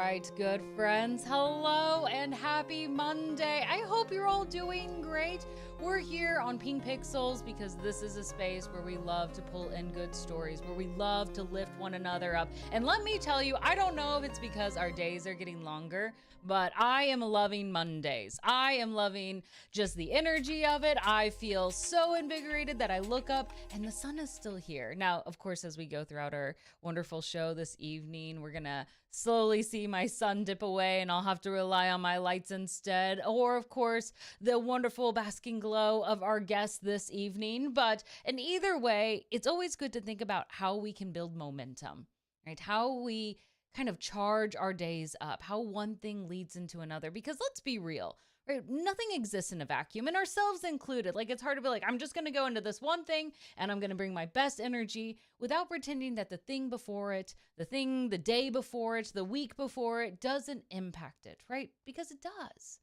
right, good friends. Hello and happy Monday. I hope you're all doing great. We're here on Pink Pixels because this is a space where we love to pull in good stories, where we love to lift one another up. And let me tell you, I don't know if it's because our days are getting longer, but I am loving Mondays. I am loving just the energy of it. I feel so invigorated that I look up and the sun is still here. Now, of course, as we go throughout our wonderful show this evening, we're going to slowly see my sun dip away and I'll have to rely on my lights instead. Or, of course, the wonderful basking glow of our guest this evening. But in either way, it's always good to think about how we can build momentum, right? How we kind of charge our days up, how one thing leads into another. Because let's be real, right? Nothing exists in a vacuum, and ourselves included. Like, it's hard to be like, I'm just going to go into this one thing and I'm going to bring my best energy without pretending that the thing before it, the day before it, the week before it doesn't impact it, right? Because it does.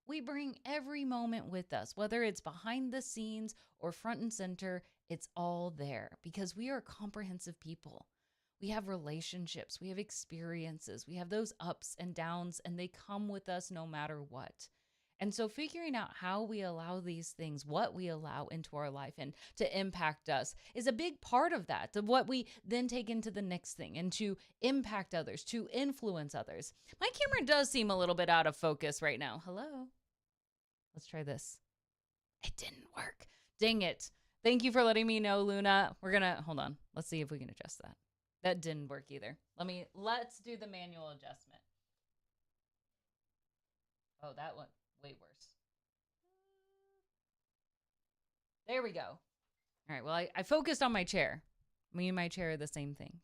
We bring every moment with us, whether it's behind the scenes or front and center, it's all there because we are comprehensive people. We have relationships, we have experiences, we have those ups and downs, and they come with us no matter what. And so figuring out how we allow these things, what we allow into our life and to impact us is a big part of that, of what we then take into the next thing and to impact others, to influence others. My camera does seem a little bit out of focus right now. Hello? Let's try this. It didn't work. Dang it. Thank you for letting me know, Luna. Hold on. Let's see if we can adjust that. That didn't work either. Let's do the manual adjustment. Oh, that went way worse. There we go. All right, well, I focused on my chair. Me and my chair are the same thing.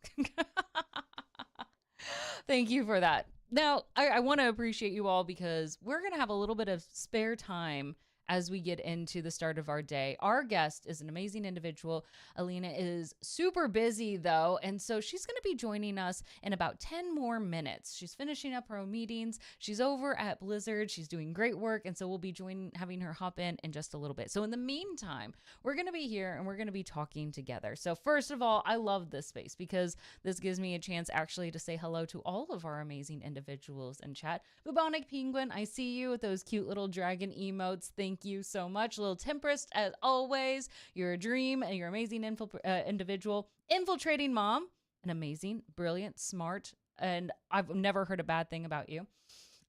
Thank you for that. Now, I want to appreciate you all because we're going to have a little bit of spare time as we get into the start of our day. Our guest is an amazing individual. Alina is super busy though, and so she's going to be joining us in about 10 more minutes. She's finishing up her own meetings. She's over at Blizzard. She's doing great work, and so we'll be having her hop in just a little bit. So in the meantime, we're going to be here and we're going to be talking together. So first of all, I love this space because this gives me a chance actually to say hello to all of our amazing individuals in chat. Bubonic Penguin, I see you with those cute little dragon emotes. Thank you so much. Little Tempest, as always, you're a dream and you're an amazing individual. Infiltrating Mom, an amazing, brilliant, smart, and I've never heard a bad thing about you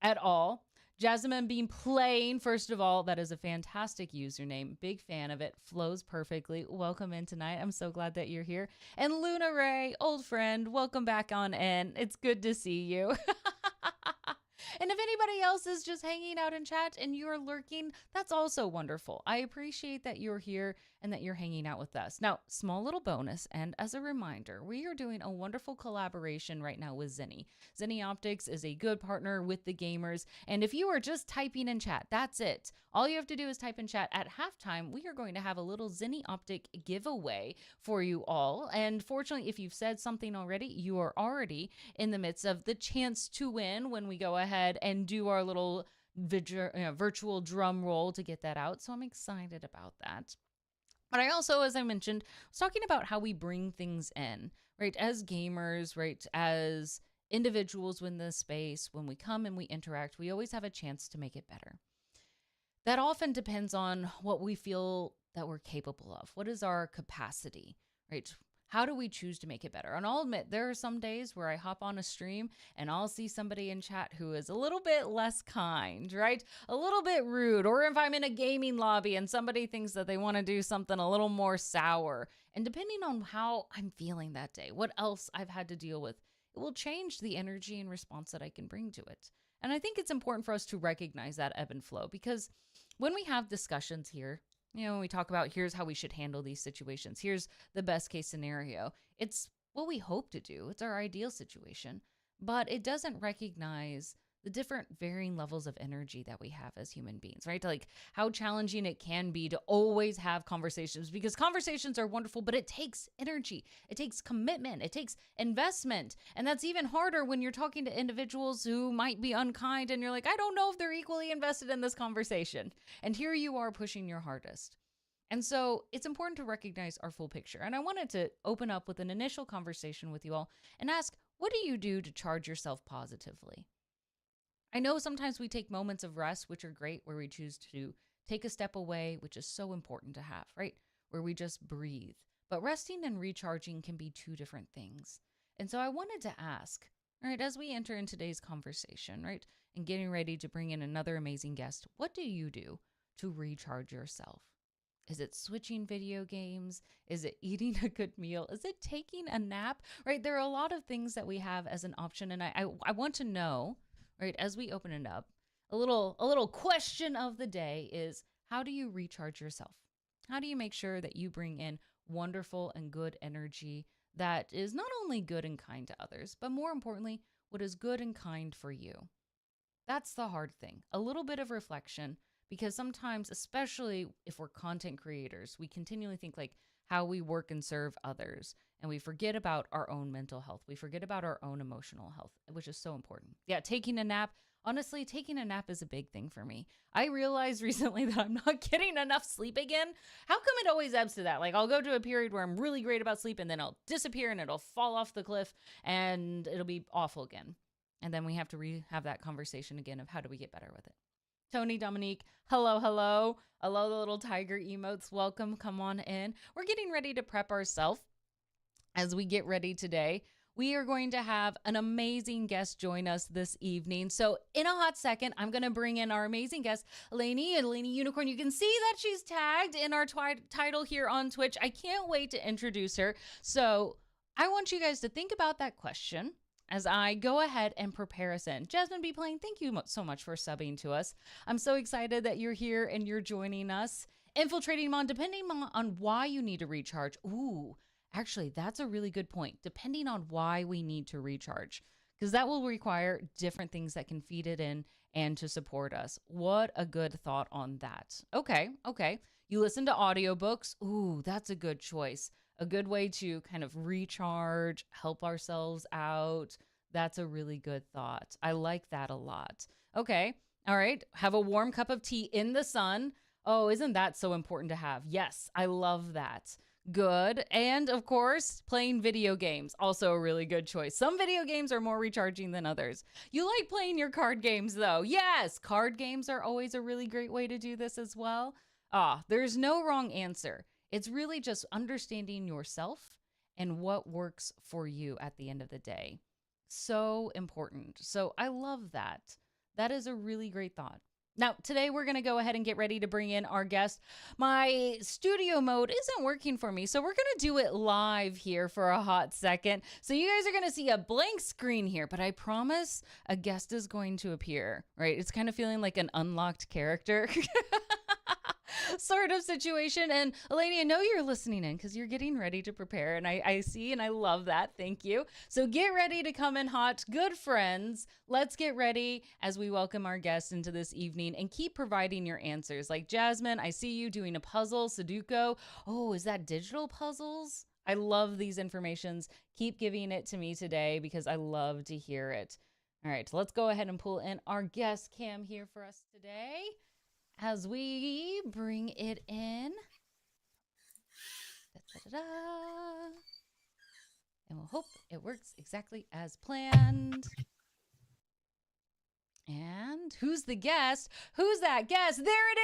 at all. Jasmine Bean Playing, first of all, that is a fantastic username. Big fan of it. Flows perfectly. Welcome in tonight. I'm so glad that you're here. And Luna Ray, old friend, welcome back on in. It's good to see you. And if anybody else is just hanging out in chat and you're lurking, that's also wonderful. I appreciate that you're here and that you're hanging out with us. Now, small little bonus, and as a reminder, we are doing a wonderful collaboration right now with Zenni. Zenni Optics is a good partner with the gamers, and if you are just typing in chat, that's it. All you have to do is type in chat. At halftime, we are going to have a little Zenni Optic giveaway for you all, and fortunately, if you've said something already, you are already in the midst of the chance to win when we go ahead and do our little virtual drum roll to get that out. So I'm excited about that. But I also, as I mentioned, was talking about how we bring things in, right? As gamers, right? As individuals in this space, when we come and we interact, we always have a chance to make it better. That often depends on what we feel that we're capable of. What is our capacity, right? How do we choose to make it better? And I'll admit, there are some days where I hop on a stream and I'll see somebody in chat who is a little bit less kind, right? A little bit rude. Or if I'm in a gaming lobby and somebody thinks that they want to do something a little more sour. And depending on how I'm feeling that day, what else I've had to deal with, it will change the energy and response that I can bring to it. And I think it's important for us to recognize that ebb and flow because when we have discussions here, we talk about here's how we should handle these situations. Here's the best case scenario. It's what we hope to do. It's our ideal situation, but it doesn't recognize the different varying levels of energy that we have as human beings, right? Like how challenging it can be to always have conversations because conversations are wonderful, but it takes energy. It takes commitment. It takes investment. And that's even harder when you're talking to individuals who might be unkind and you're like, I don't know if they're equally invested in this conversation. And here you are pushing your hardest. And so it's important to recognize our full picture. And I wanted to open up with an initial conversation with you all and ask, What do you do to charge yourself positively? I know sometimes we take moments of rest, which are great, where we choose to take a step away, which is so important to have, right? Where we just breathe. But resting and recharging can be two different things. And so I wanted to ask, all right, as we enter in today's conversation, right, and getting ready to bring in another amazing guest, what do you do to recharge yourself? Is it switching video games? Is it eating a good meal? Is it taking a nap? Right? There are a lot of things that we have as an option. And I want to know, right, as we open it up, a little question of the day is, how do you recharge yourself? How do you make sure that you bring in wonderful and good energy that is not only good and kind to others, but more importantly, what is good and kind for you? That's the hard thing. A little bit of reflection, because sometimes, especially if we're content creators, we continually think like how we work and serve others, and we forget about our own mental health. We forget about our own emotional health, which is so important. Yeah, taking a nap. Honestly, taking a nap is a big thing for me. I realized recently that I'm not getting enough sleep again. How come it always ebbs to that? Like, I'll go to a period where I'm really great about sleep, and then I'll disappear and it'll fall off the cliff and it'll be awful again. And then we have to have that conversation again of how do we get better with it. Tony, Dominique, hello, hello. I love the little tiger emotes. Welcome. Come on in. We're getting ready to prep ourselves as we get ready today. We are going to have an amazing guest join us this evening. So in a hot second, I'm going to bring in our amazing guest, Eleni Unicorn. You can see that she's tagged in our title here on Twitch. I can't wait to introduce her. So I want you guys to think about that question as I go ahead and prepare us in. Jasmine B. Plain, thank you so much for subbing to us. I'm so excited that you're here and you're joining us. Infiltrating Mon, depending on why you need to recharge. Ooh, actually, that's a really good point. Depending on why we need to recharge, because that will require different things that can feed it in and to support us. What a good thought on that. Okay. You listen to audiobooks. Ooh, that's a good choice. A good way to kind of recharge, help ourselves out. That's a really good thought. I like that a lot. Okay. All right. Have a warm cup of tea in the sun. Oh, isn't that so important to have? Yes, I love that. Good. And of course, playing video games, also a really good choice. Some video games are more recharging than others. You like playing your card games though. Yes, card games are always a really great way to do this as well. There's no wrong answer. It's really just understanding yourself and what works for you at the end of the day. So important. So I love that. That is a really great thought. Now, today we're going to go ahead and get ready to bring in our guest. My studio mode isn't working for me, so we're going to do it live here for a hot second. So you guys are going to see a blank screen here, but I promise a guest is going to appear, right? It's kind of feeling like an unlocked character. Sort of situation. And Eleni, I know you're listening in because you're getting ready to prepare, and I see and I love that. Thank you. So get ready to come in hot, good friends. Let's get ready as we welcome our guests into this evening and keep providing your answers. Like Jasmine, I see you doing a puzzle, Sudoku. Oh, is that digital puzzles? I love these informations. Keep giving it to me today because I love to hear it. All right, let's go ahead and pull in our guest cam here for us today as we bring it in. Da-da-da-da. And we'll hope it works exactly as planned. And who's the guest? Who's that guest? There it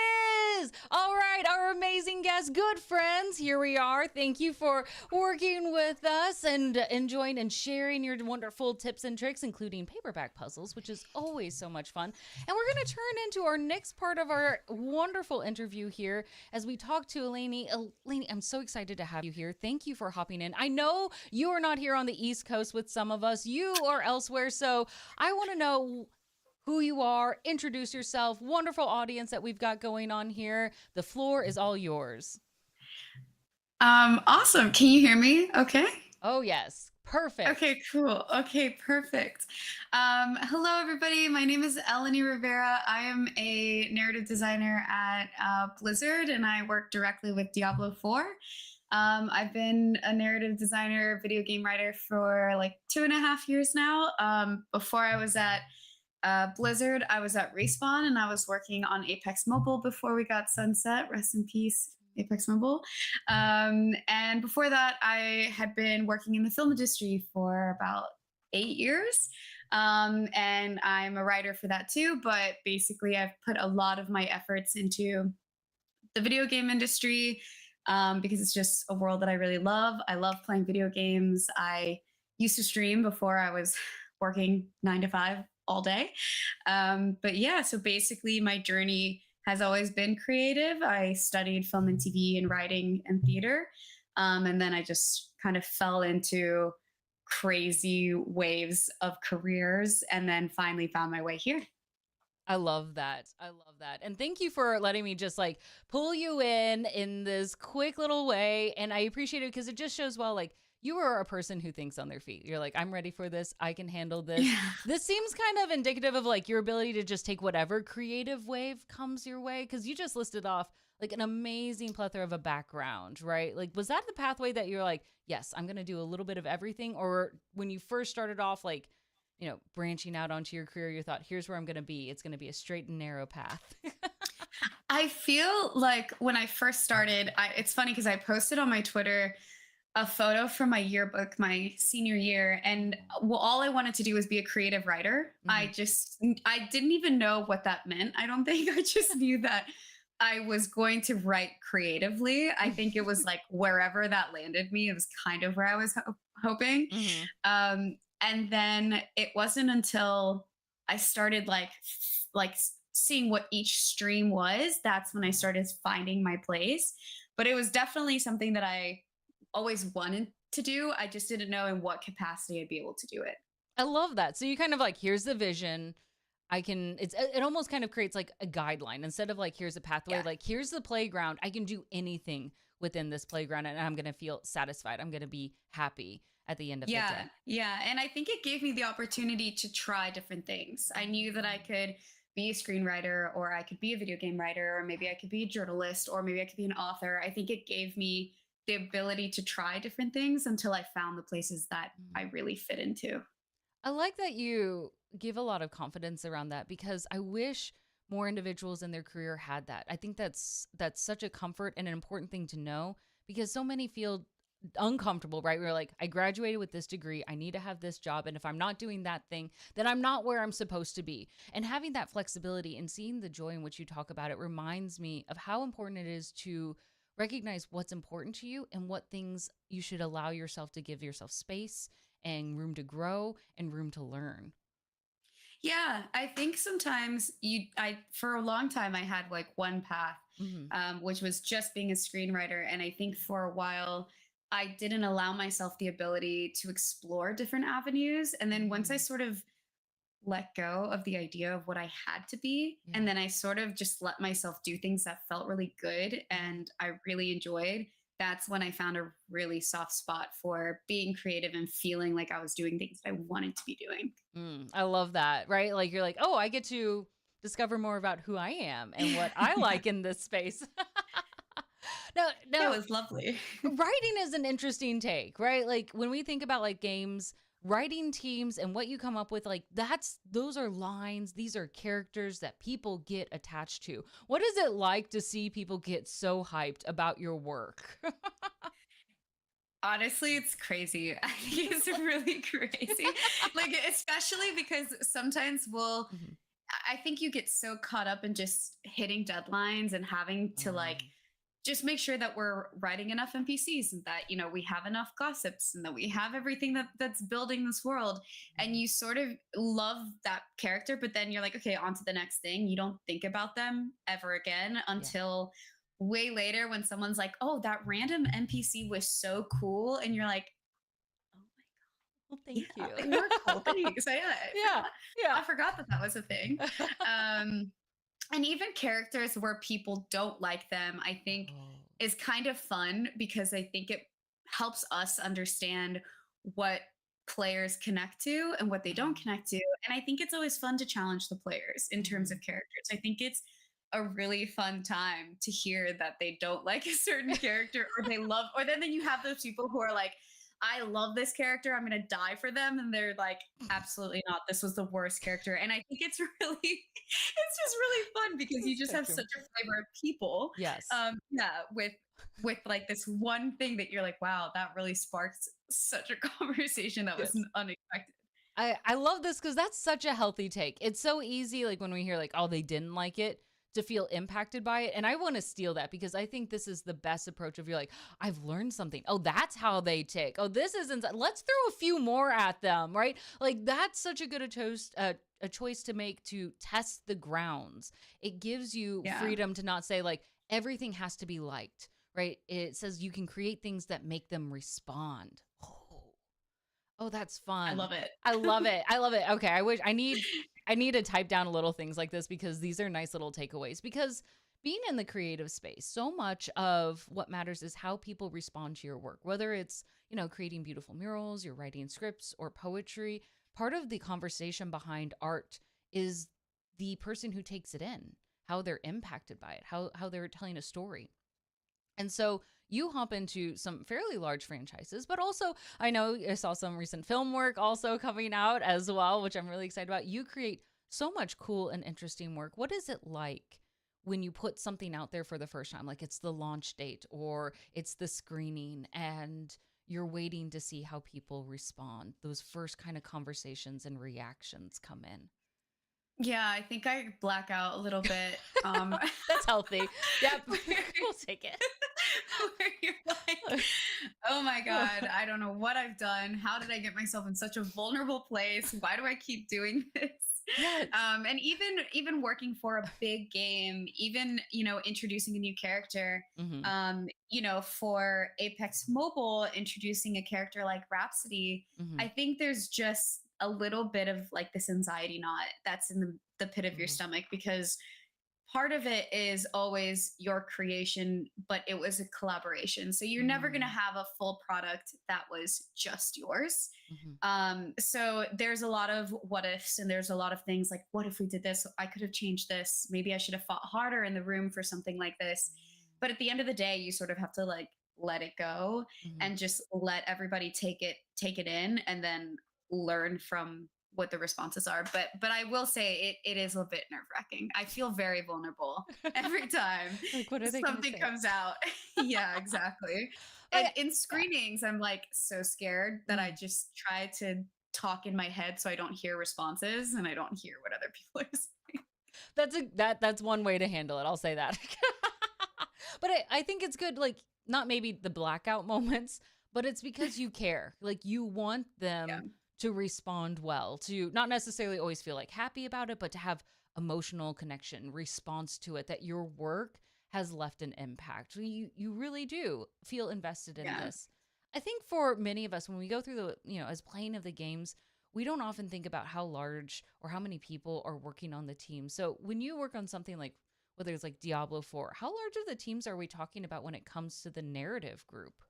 is! All right, our amazing guest, good friends. Here we are. Thank you for working with us and enjoying and sharing your wonderful tips and tricks, including paperback puzzles, which is always so much fun. And we're going to turn into our next part of our wonderful interview here as we talk to Eleni. Eleni, I'm so excited to have you here. Thank you for hopping in. I know you are not here on the East Coast with some of us. You are elsewhere. So I want to know who you are, introduce yourself, wonderful audience that we've got going on here. The floor is all yours. Awesome. Can you hear me? Okay. Oh, yes. Perfect. Okay, cool. Okay, perfect. Hello, everybody. My name is Eleni Rivera. I am a narrative designer at Blizzard, and I work directly with Diablo 4. I've been a narrative designer, video game writer for like 2.5 years now. Before I was at Blizzard, I was at Respawn, and I was working on Apex Mobile before we got sunset. Rest in peace, Apex Mobile. And before that, I had been working in the film industry for about 8 years. And I'm a writer for that too. But basically, I've put a lot of my efforts into the video game industry because it's just a world that I really love. I love playing video games. I used to stream before I was working 9 to 5 all day. But yeah, so basically, my journey has always been creative. I studied film and TV and writing and theater. And then I just kind of fell into crazy waves of careers and then finally found my way here. I love that. I love that. And thank you for letting me just like pull you in this quick little way. And I appreciate it because it just shows well, like, you are a person who thinks on their feet. You're like, I'm ready for this. I can handle this. Yeah. This seems kind of indicative of like your ability to just take whatever creative wave comes your way. Cause you just listed off like an amazing plethora of a background, right? Like, was that the pathway that you're like, yes, I'm going to do a little bit of everything? Or when you first started off, like, branching out onto your career, you thought, here's where I'm going to be. It's going to be a straight and narrow path. I feel like when I first started, it's funny because I posted on my Twitter a photo from my yearbook my senior year, and well, all I wanted to do was be a creative writer. Mhm. I didn't even know what that meant. I don't think. I just knew that I was going to write creatively. I think it was like wherever that landed me, it was kind of where I was hoping. Mhm. And then it wasn't until I started seeing what each stream was, that's when I started finding my place. But it was definitely something that I always wanted to do. I just didn't know in what capacity I'd be able to do it. I love that. So you kind of like, here's the vision. It almost kind of creates like a guideline instead of like, here's a pathway, Yeah. like, here's the playground. I can do anything within this playground and I'm going to feel satisfied. I'm going to be happy at the end of the Yeah, day. yeah. And I think it gave me the opportunity to try different things. I knew that I could be a screenwriter, or I could be a video game writer, or maybe I could be a journalist, or maybe I could be an author. I think it gave me the ability to try different things until I found the places that Mhm. I really fit into. I like that you give a lot of confidence around that because I wish more individuals in their career had that. I think that's such a comfort and an important thing to know because so many feel uncomfortable, right? We're like, I graduated with this degree, I need to have this job, and if I'm not doing that thing, then I'm not where I'm supposed to be. And having that flexibility and seeing the joy in which you talk about it reminds me of how important it is to recognize what's important to you and what things you should allow yourself to give yourself space and room to grow and room to learn. Yeah, I think sometimes for a long time, I had like one path, Hmm. which was just being a screenwriter. And I think for a while, I didn't allow myself the ability to explore different avenues. And then once I Mm, sort of let go of the idea of what I had to be. And yeah. then I sort of just let myself do things that felt really good Mhm. and I really enjoyed. That's when I found a really soft spot for being creative and feeling like I was doing things that I wanted to be doing. I love that, right? Like you're like, oh, I get to discover more about who I am and what I Yeah. like in this space. now, Yeah, it now, was lovely. writing is an interesting take, right? Like when we think about like games, writing teams and what you come up with, like those are lines, these are characters that people get attached to. What is it like to see people get so hyped about your work? Honestly, it's crazy. I think it's really crazy. Like, especially because sometimes Mhm. I think you get so caught up in just hitting deadlines and having to like Um, just make sure that we're writing enough NPCs and that we have enough gossips and that we have everything that's building this world. And mhm. you sort of love that character, but then you're like, okay, on to the next thing. You don't think about them ever again Yeah. until way later when someone's like, oh, that random NPC was so cool, and you're like, oh my Well, yeah, thank you. they were cool. Thanks. I Yeah. forgot. Yeah. I forgot that that was a thing. Um, and even characters where people don't like them, I think Oh. is kind of fun because I think it helps us understand what players connect to and what they don't Mhm. connect to. And I think it's always fun to challenge the players in terms Mhm. of characters. I think it's a really fun time to hear that they don't like a certain character or they love, or then you have those people who are like, I love this character. I'm going to die for them. And they're like, absolutely not. This was the worst character. And I think it's really, it's just really fun because The you just have such spectrum. a flavor of people. Yes. Yeah, with like this one thing that you're like, wow, that really sparked such a conversation that was Yes. unexpected. I love this because that's such a healthy take. It's so easy, like when we hear like, oh, they didn't like it, to feel impacted by it. And I want to steal that because I think this is the best approach of you're like, I've learned something. Oh, that's how they tick. Oh, this isn't. Let's throw a few more at them, right? Like that's such a good a choice to make to test the grounds. It gives you Yeah. freedom to not say like everything has to be liked, right? It says you can create things that make them respond. Oh, that's I fun. love it. I love it. I love it. Okay, I need to type down little things like this because these are nice little takeaways because being in the creative space, so much of what matters is how people respond to your work. Whether it's, creating beautiful murals, you're writing scripts or poetry, part of the conversation behind art is the person who takes it in, how they're impacted by it, how they're telling a story. And so you hop into some fairly large franchises, but also I know I saw some recent film work also coming out as well, which I'm really excited about. You create so much cool and interesting work. What is it like when you put something out there for the first time? Like it's the launch date or it's the screening and you're waiting to see how people respond. Those first kind of conversations and reactions come in. Yeah, I think I black out a little bit. That's healthy. Yep. where, We'll take it. where you're like, oh my God, I don't know what I've done. How did I get myself in such a vulnerable place? Why do I keep doing this? Yes. And even working for a big game, even introducing a new character, Hmm. for Apex Mobile, introducing a character like Rhapsody, Hmm. I think there's just a little bit of like this anxiety knot that's in the pit of your Hmm. stomach because part of it is always your creation, but it was a collaboration. So you're never going to Hmm. have a full product that was just yours. Hmm. So there's a lot of what ifs, and there's a lot of things like, what if we did this? I could have changed this. Maybe I should have fought harder in the room for something like this. But at the end of the day, you sort of have to like let it go Hmm. and just let everybody take it in and then learn from what the responses are. But I will say it is a bit nerve-wracking. I feel very vulnerable every time Like, what are they going to something say? comes out. Yeah, exactly. And I, in yeah. screenings, I'm like so scared that I Mm. just try to talk in my head so I don't hear responses and I don't hear what other people are saying. That's one way to handle it. I'll say that. But I think it's good, like not maybe the blackout moments, but it's because you care. Like you want Yeah. them to respond well, to not necessarily always feel like happy about it, but to have emotional connection, response to it, that your work has left an impact. You really do feel invested in Yeah. this. I think for many of us, when we go through as playing of the games, we don't often think about how large or how many people are working on the team. So when you work on something like whether it's like Diablo 4, how large of the teams are we talking about when it comes to the narrative group?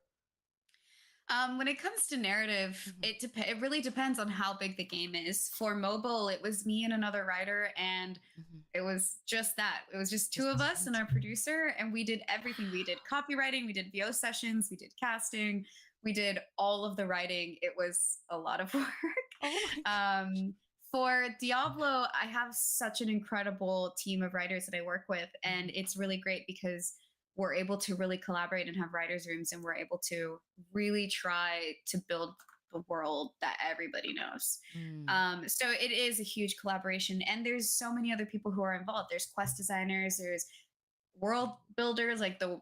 When it comes to narrative, Hmm. it really depends on how big the game is. For mobile, it was me and another writer, and Hmm. it was just that. It was just two Just of you us and two. our producer, and we did everything. We did copywriting, we did VO sessions, we did casting, we did all of the writing. It was a lot of work. Oh my god. um, for Diablo, I have such an incredible team of writers that I work with, and Mhm. it's really great because we're able to really collaborate and have writers' rooms, and we're able to really try to build the world that everybody knows. Mm. So it is a huge collaboration, and there's so many other people who are involved. There's quest designers, there's world builders, like the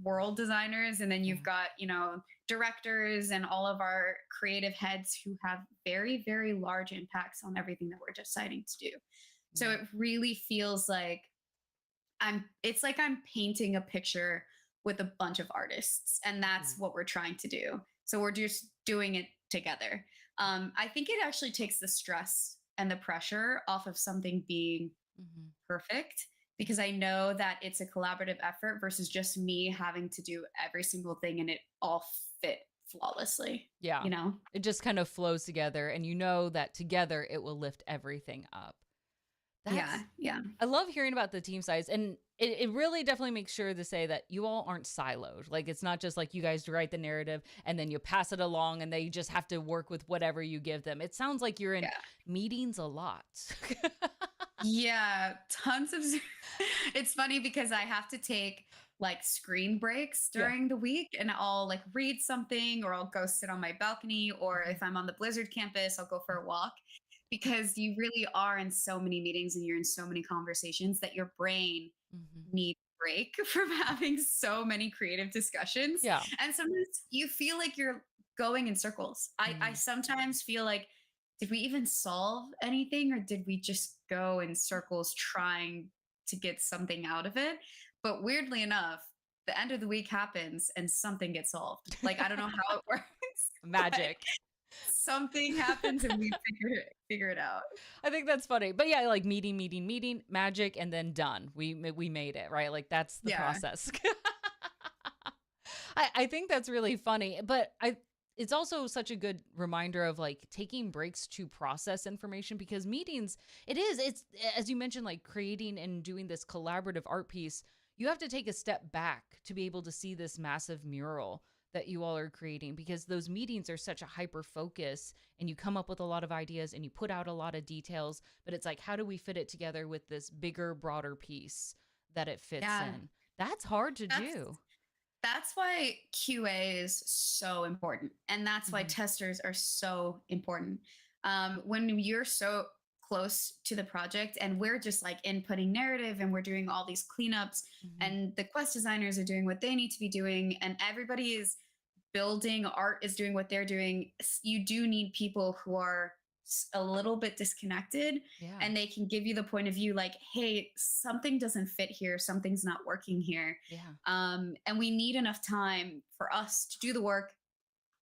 world designers, and then you've Yeah. got directors and all of our creative heads who have very very large impacts on everything that we're deciding to do. So Yeah. it really feels like it's like I'm painting a picture with a bunch of artists, and that's Mm. what we're trying to do. So we're just doing it together. I think it actually takes the stress and the pressure off of something being Mhm. perfect because I know that it's a collaborative effort versus just me having to do every single thing and it all fit flawlessly, Yeah. you know? It just kind of flows together and you know that together it will lift everything up. Yeah, That's yeah. I love hearing about the team size and it really definitely makes sure to say that you all aren't siloed. Like it's not just like you guys write the narrative and then you pass it along and they just have to work with whatever you give them. It sounds like you're in Yeah. meetings a lot. Yeah, tons of it's funny because I have to take like screen breaks Yeah. during the week, and I'll like read something, or I'll go sit on my balcony, or Mhm. if I'm on the Blizzard campus, I'll go for a walk, because you really are in so many meetings and you're in so many conversations that your brain Mhm. needs a break from having so many creative discussions. Yeah. And sometimes you feel like you're going in circles. I Mm. sometimes feel like, did we even solve anything, or did we just go in circles trying to get something out of it? But weirdly enough, the end of the week happens and something gets solved. Like, I don't know how it works, but Magic. something happens and we figure it out. I think that's funny. But yeah, like meeting, meeting, meeting, magic, and then done. We made it, right? Like that's the Yeah. process. I think that's really funny. But I it's also such a good reminder of like taking breaks to process information, because meetings, it's as you mentioned, like creating and doing this collaborative art piece, you have to take a step back to be able to see this massive mural that you all are creating, because those meetings are such a hyper focus and you come up with a lot of ideas and you put out a lot of details, but it's like, how do we fit it together with this bigger, broader piece that it fits Yeah. in? That's hard to That's do. that's why QA is so important. And that's why Hmm. testers are so important. When you're so close to the project and we're just like inputting narrative and we're doing all these cleanups, Hmm. and the quest designers are doing what they need to be doing, and everybody is building, art is doing what they're doing, you do need people who are a little bit disconnected, Yeah. and they can give you the point of view like, hey, something doesn't fit here, something's not working here. Yeah. And we need enough time for us to do the work,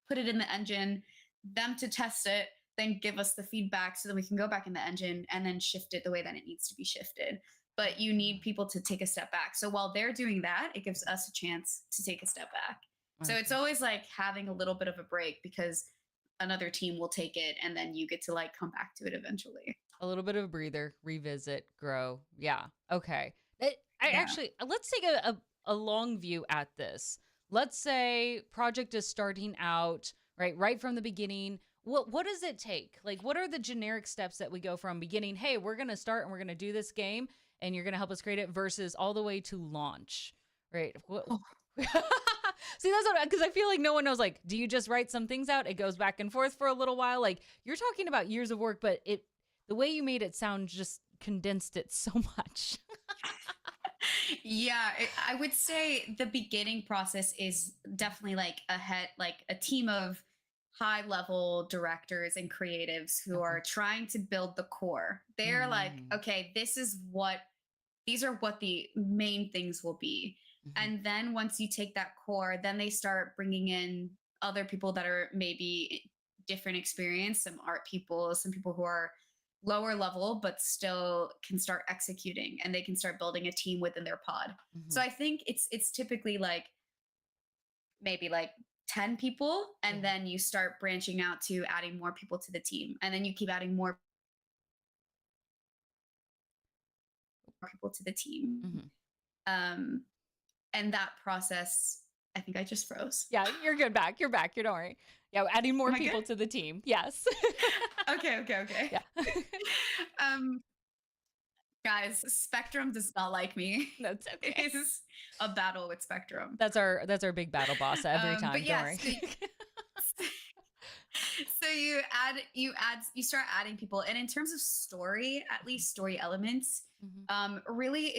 put it in the engine, them to test it, then give us the feedback so that we can go back in the engine and then shift it the way that it needs to be shifted. But you need people to take a step back. So while they're doing that, it gives us a chance to take a step back. So it's Okay. always like having a little bit of a break, because another team will take it and then you get to like come back to it eventually. A little bit of a breather, revisit, grow. Yeah. Okay. I Yeah. actually, let's take a long view at this. Let's say project is starting out, right from the beginning. What does it take? Like, what are the generic steps that we go from beginning, hey, we're going to start and we're going to do this game and you're going to help us create it, versus all the way to launch, right? What, Oh, see, that's what, because I feel like no one knows. Like, do you just write some things out? It goes back and forth for a little while. Like, you're talking about years of work, but the way you made it sound just condensed it so much. yeah, I would say the beginning process is definitely like like a team of high level directors and creatives who Okay. are trying to build the core. They're like, Mm-hmm. okay, these are what the main things will be. Mm-hmm. And then once you take that core, then they start bringing in other people that are maybe different experience, some art people, some people who are lower level but still can start executing, and they can start building a team within their pod. Mm-hmm. So I think it's typically like maybe like 10 people, and Yeah. then you start branching out to adding more people to the team, and then you keep adding more people to the team. Mm-hmm. um and that process, I think I just froze. Yeah, you're good. Back. You're back. You don't worry. Yeah, adding more Am I good? people to the team. Yes. Okay. Yeah. um Guys, Spectrum does not like me. That's It okay. is a battle with Spectrum. That's our big battle boss every But time. Don't worry. yes, so you start adding people, and in terms of story, at least story elements, Mm-hmm. really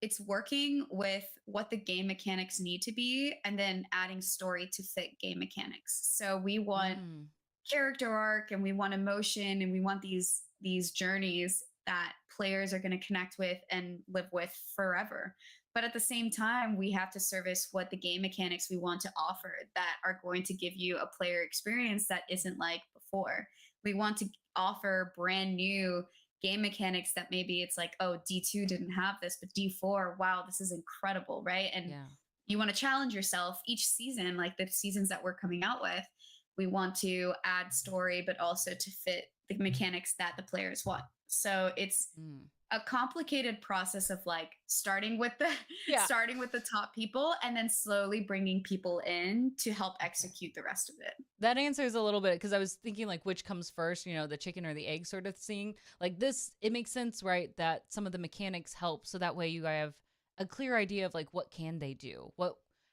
it's working with what the game mechanics need to be, and then adding story to fit game mechanics. So we want Mm. character arc, and we want emotion, and we want these journeys that players are going to connect with and live with forever. But at the same time, we have to service what the game mechanics we want to offer, that are going to give you a player experience that isn't like before. We want to offer brand new game mechanics that maybe it's like, oh, D2 didn't have this, but D4, wow, this is incredible, right? And Yeah. you want to challenge yourself each season, like the seasons that we're coming out with. We want to add story, but also to fit the mechanics that the players want. So it's Mm. a complicated process of like starting with the Yeah. starting with the top people, and then slowly bringing people in to help Okay. execute the rest of it. That answers a little bit, because I was thinking like which comes first, the chicken or the egg sort of thing. Like this, it makes sense, right? That some of the mechanics help, so that way you have a clear idea of like what can they do?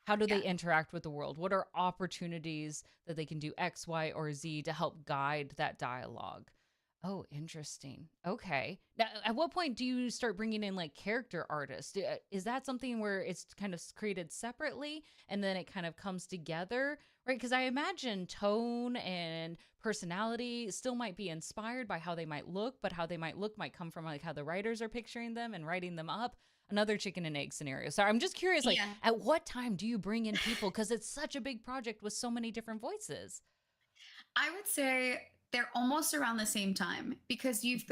How do they Yeah. interact with the world? What are opportunities that they can do X, Y, or Z to help guide that dialogue? Oh, interesting. Okay. Now, at what point do you start bringing in like character artists? Is that something where it's kind of created separately and then it kind of comes together, right? Because I imagine tone and personality still might be inspired by how they might look, but how they might look might come from like how the writers are picturing them and writing them up. Another chicken and egg scenario. So I'm just curious, like, Yeah. at what time do you bring in people? Because it's such a big project with so many different voices. I would say they're almost around the same time because Mhm. you've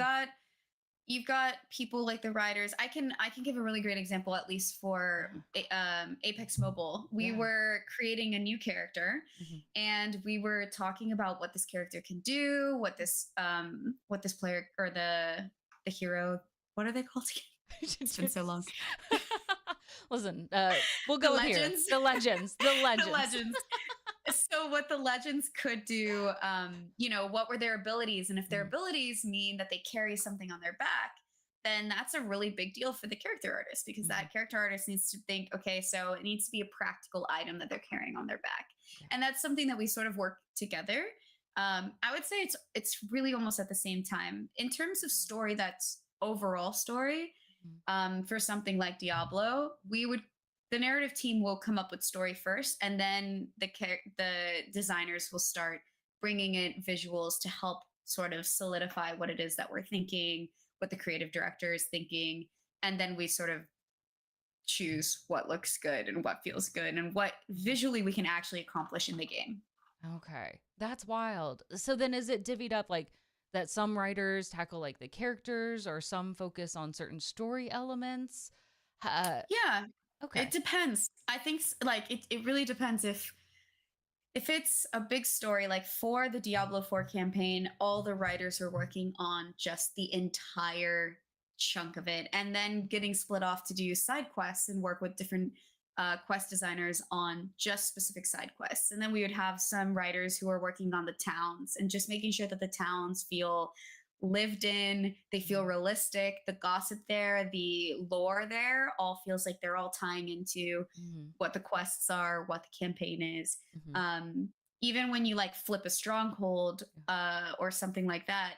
got people like the writers. I can give a really great example, at least for Yeah. Apex Mobile. We Yeah. were creating a new character, Mhm. and we were talking about what this character can do, what this player or the hero. What are they called again? It's been so long. Listen, we'll The go with here. legends. The legends. The The legends. legends. So what the legends could do, what were their abilities? And if their Mhm. abilities mean that they carry something on their back, then that's a really big deal for the character artist, because Mhm. that character artist needs to think, okay, so it needs to be a practical item that they're carrying on their back. Yeah. And that's something that we sort of work together. I would say it's really almost at the same time. In terms of story, that's overall story, Mhm. for something like Diablo, the narrative team will come up with story first, and then the designers will start bringing in visuals to help sort of solidify what it is that we're thinking, what the creative director is thinking, and then we sort of choose what looks good and what feels good and what visually we can actually accomplish in the game. Okay. That's wild. So then is it divvied up like that some writers tackle like the characters or some focus on certain story elements? Uh, Yeah, it okay. depends. I think like it really depends if it's a big story, like for the Diablo 4 campaign, all the writers are working on just the entire chunk of it, and then getting split off to do side quests and work with different quest designers on just specific side quests. And then we would have some writers who are working on the towns and just making sure that the towns feel lived in, they feel Mhm. realistic. The gossip there, the lore there, all feels like they're all tying into Mhm. what the quests are, what the campaign is. Mhm. um Even when you like flip a stronghold Yeah. or something like that,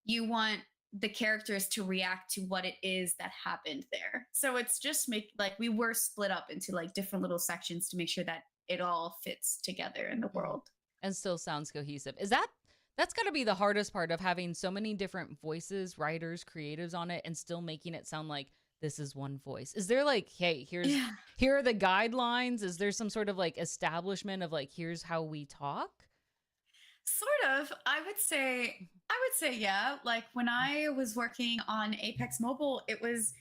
you want the characters to react to what it is that happened there. So it's just make like we were split up into like different little sections to make sure that it all fits together in the Mhm. world. And still sounds cohesive. That's got to be the hardest part of having so many different voices, writers, creatives on it and still making it sound like this is one voice. Is there like, hey, Yeah, here are the guidelines? Is there some sort of like establishment of like here's how we talk? sort of. I would say yeah. Like when I was working on Apex Mobile, it was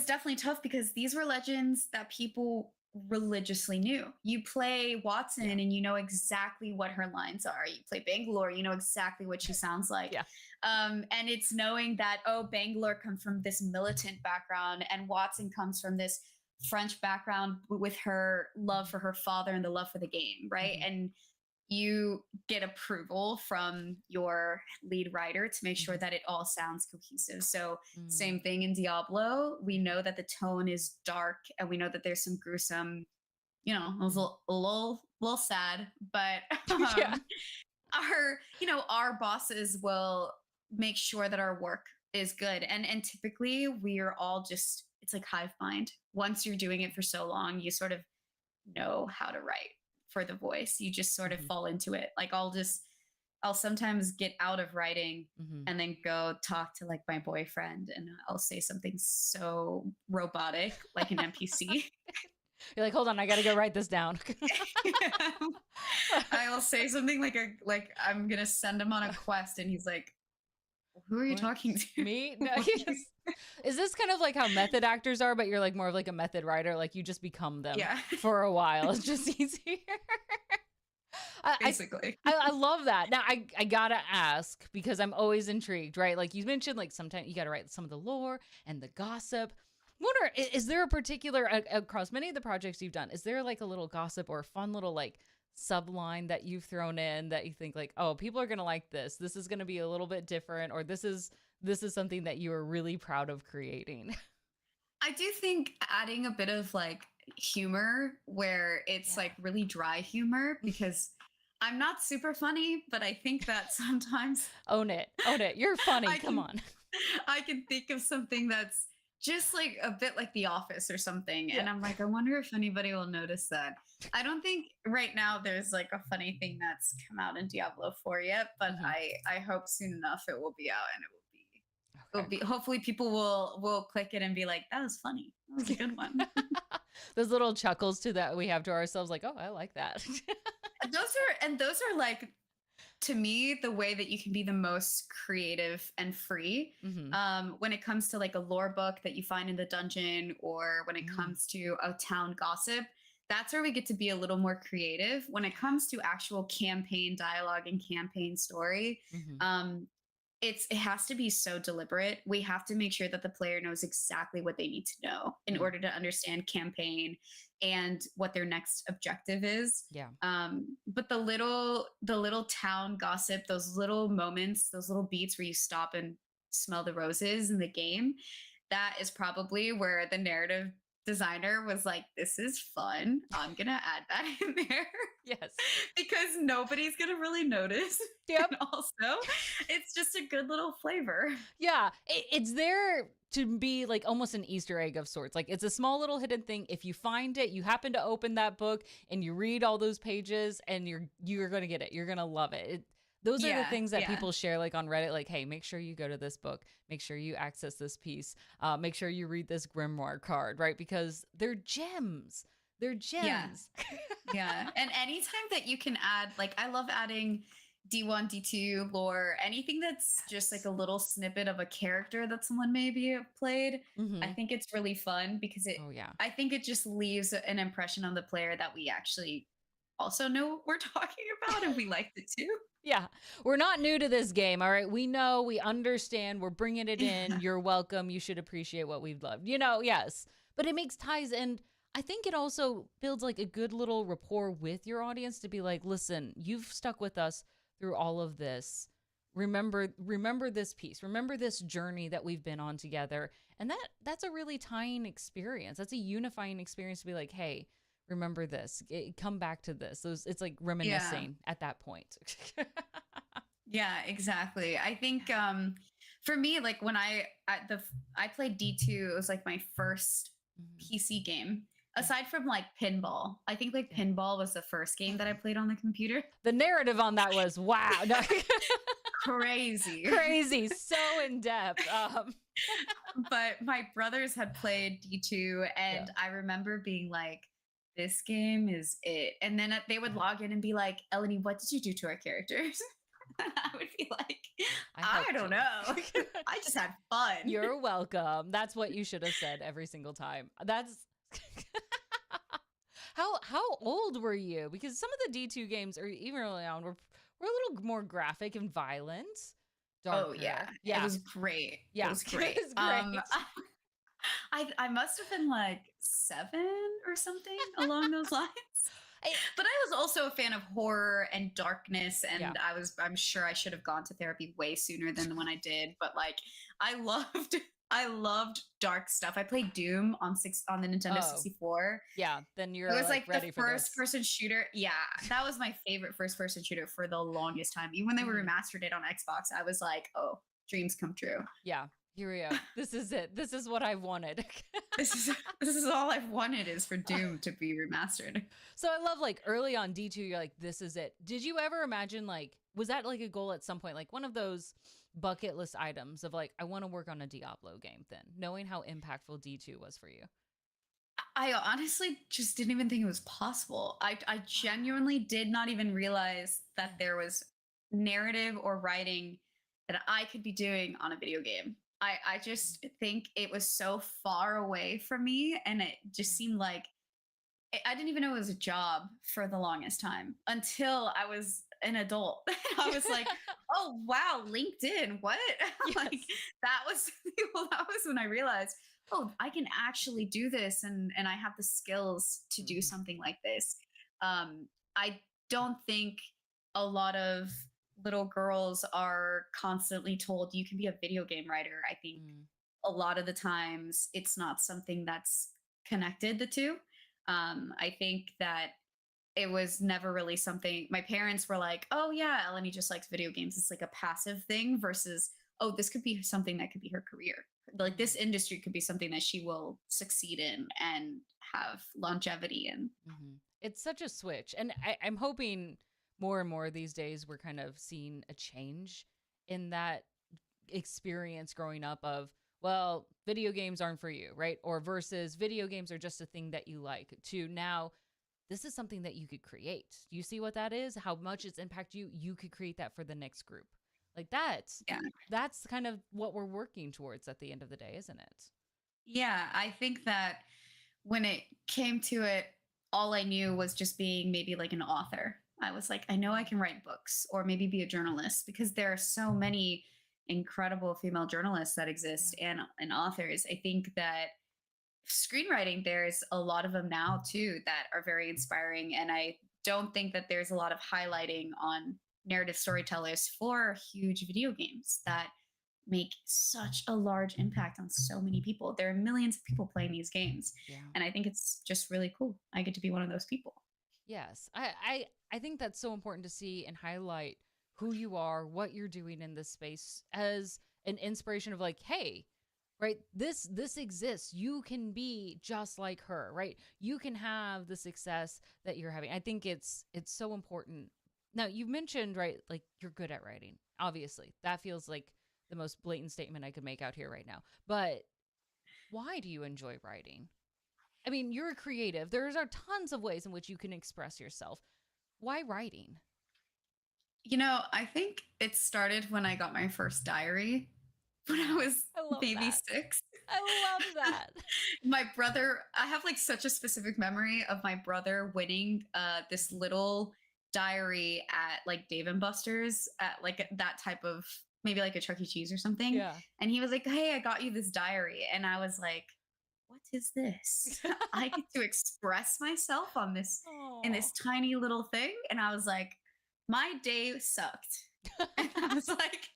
definitely tough because these were legends that people religiously knew. You play Watson Yeah. and you know exactly what her lines are. You play Bangalore, you know exactly what she sounds like. Yeah. And it's knowing that, oh, Bangalore comes from this militant background and Watson comes from this French background with her love Mhm. for her father and the love for the game, right? Mhm. And you get approval from your lead writer to make sure Mhm. that it all sounds cohesive. So, Mm. same thing in Diablo. We know that the tone is dark and we know that there's some gruesome, it was Mhm. a little sad, but Yeah. our bosses will make sure that our work is good. And typically we are all just, it's like hive mind. Once you're doing it for so long, you sort of know how to write for the voice. You just sort of Mhm. fall into it. Like I'll sometimes get out of writing Mhm. and then go talk to like my boyfriend and I'll say something so robotic like an NPC. You're like, hold on, I got to go write this down. I will say something like I'm gonna send him on a quest and he's like, who are you What? talking to? Me? No, What are you-" yes. Is this kind of like how method actors are, but you're like more of like a method writer? Like you just become them Yeah, for a while. It's just easier. I, I basically. I love that. Now I gotta ask because I'm always intrigued, right? Like you mentioned, like sometimes you gotta write some of the lore and the gossip. Wonder is there a particular across many of the projects you've done? Is there like a little gossip or a fun little like subline that you've thrown in that you think like, oh, people are gonna like this. This is gonna be a little bit different, or this is something that you are really proud of creating. I do think adding a bit of like humor where it's Yeah. like really dry humor because I'm not super funny, but I think that sometimes Own it. Own it. You're funny. I Come can on. I can think of something that's just like a bit like The Office or something. Yeah. And I'm like, I wonder if anybody will notice that. I don't think right now there's like a funny thing that's come out in Diablo 4 yet, but Mhm. I hope soon enough it will be out and Okay. it'll be hopefully people will click it and be like, that was funny. That was a good one. Those little chuckles to that we have to ourselves, like, oh, I like that. Those are like to me the way that you can be the most creative and free Hmm. when it comes to like a lore book that you find in the dungeon or when it Mm. comes to a town gossip. That's where we get to be a little more creative when it comes to actual campaign dialogue and campaign story. Hmm. um, it has to be so deliberate. We have to make sure that the player knows exactly what they need to know in Mm. order to understand campaign and what their next objective is. Yeah. But the little town gossip, those little moments, those little beats where you stop and smell the roses in the game, that is probably where the narrative designer was like, this is fun, I'm gonna add that in there. Yes. Because nobody's gonna really notice. Yep. And also, it's just a good little flavor. Yeah, it's there to be like almost an Easter egg of sorts. Like it's a small little hidden thing. If you find it, you happen to open that book and you read all those pages, and you're going to get it. You're going to love it. Those are the Yeah, things that yeah, people share like on Reddit. Like, hey, make sure you go to this book. Make sure you access this piece. Make sure you read this grimoire card, right? Because they're gems. They're yeah, gems. yeah. And anytime that you can add, like, I love adding D1, D2 lore, anything that's just like Yes. a little snippet of a character that someone maybe have played. I Hmm. think it's really fun because Oh yeah. I think it just leaves an impression on the player that we actually also know what we're talking about and we liked it too. Yeah, we're not new to this game. All right. We know, we understand, we're bringing it in. Yeah. You're welcome. You should appreciate what we've loved. Yes. But it makes ties. And I think it also builds like a good little rapport with your audience to be like, listen, you've stuck with us through all of this. Remember this piece. Remember this journey that we've been on together. And that's a really tying experience. That's a unifying experience to be like, hey, remember this. Come back to this. It's like Yeah. reminiscing at that point. Yeah, exactly. I think for me, like when I played D2, it was like my first Mhm. PC game. Yeah. Aside from like pinball. I think like Yeah. pinball was the first game that I played on the computer. The narrative on that was wow. No. Crazy. Crazy. So in depth. But my brothers had played D2 Yeah. and I remember being like, this game is it. And then they would log in and be like, Eleni, what did you do to our characters? I would be like, I I helped don't you. know. I just had fun. You're welcome. That's what you should have said every single time. That's how old were you? Because some of the D2 games or even early on were a little more graphic and violent, Oh yeah, darker. it Yeah. was great. It Yeah. was It great. was great. I must have been like 7 or something along those lines. I, But I was also a fan of horror and darkness, yeah. and I'm sure I should have gone to therapy way sooner than when I did. But like, I loved I loved dark stuff. I played Doom on the Nintendo Oh, 64. yeah. Then It you're was like like the ready for first this. person shooter. Yeah, that was my favorite first person shooter for the longest time. Even when they were Mhm. remastered it on Xbox, I was like, oh, dreams come true. Yeah. Here we go. This is it. This is what I wanted. This is this is all I've wanted is for Doom to be remastered. So I love like early on D2, you're like, this is it. Did you ever imagine like, was that like a goal at some point? Like one of those bucket list items of like, I want to work on a Diablo game then, knowing how impactful D2 was for you. I honestly just didn't even think it was possible. I genuinely did not even realize that there was narrative or writing that I could be doing on a video game. I just think it was so far away from me and it just seemed like I didn't even know it was a job for the longest time until I was an adult. I was like, "Oh wow, LinkedIn. What?" Like Yes. that was well, that was when I realized, "Oh, I can actually do this and I have the skills to do Mhm. something like this." I don't think a lot of little girls are constantly told you can be a video game writer. I think Mm. a lot of the times it's not something that's connected the two. I think that it was never really something my parents were like, oh yeah, Eleni just likes video games. It's like a passive thing versus, oh, this could be something that could be her career. Like this industry could be something that she will succeed in and have longevity in. It's such a switch. And I'm hoping more and more these days we're kind of seeing a change in that experience growing up of, well, video games aren't for you, right? Or versus video games are just a thing that you like, to now this is something that you could create. Do you see what that is? How much it's impact you? You could create that for the next group. Like Yeah. that's kind of what we're working towards at the end of the day, isn't it? Yeah, I think that when it came to it, all I knew was just being maybe like an author. I was like, I know I can write books or maybe be a journalist because there are so many incredible female journalists that exist and authors. I think that screenwriting, there's a lot of them now too that are very inspiring. And I don't think that there's a lot of highlighting on narrative storytellers for huge video games that make such a large impact on so many people. There are millions of people playing these games. Yeah. And I think it's just really cool. I get to be one of those people. Yes. I think that's so important to see and highlight who you are, what you're doing in this space as an inspiration of like, hey, right, this exists. You can be just like her, right? You can have the success that you're having. I think it's so important. Now, you mentioned, right, like you're good at writing. Obviously, that feels like the most blatant statement I could make out here right now. But why do you enjoy writing? I mean, you're a creative. There's are tons of ways in which you can express yourself. Why writing? I think it started when I got my first diary when I was I love maybe that. 6. I love that. My brother, I have like such a specific memory of my brother winning this little diary at like Dave and Buster's at like that type of maybe like a Chuck E. Cheese or something. Yeah. And he was like, hey, I got you this diary. And I was like, what is this? I get to express myself on this in this tiny little thing. And I was like, my day sucked. And I was like,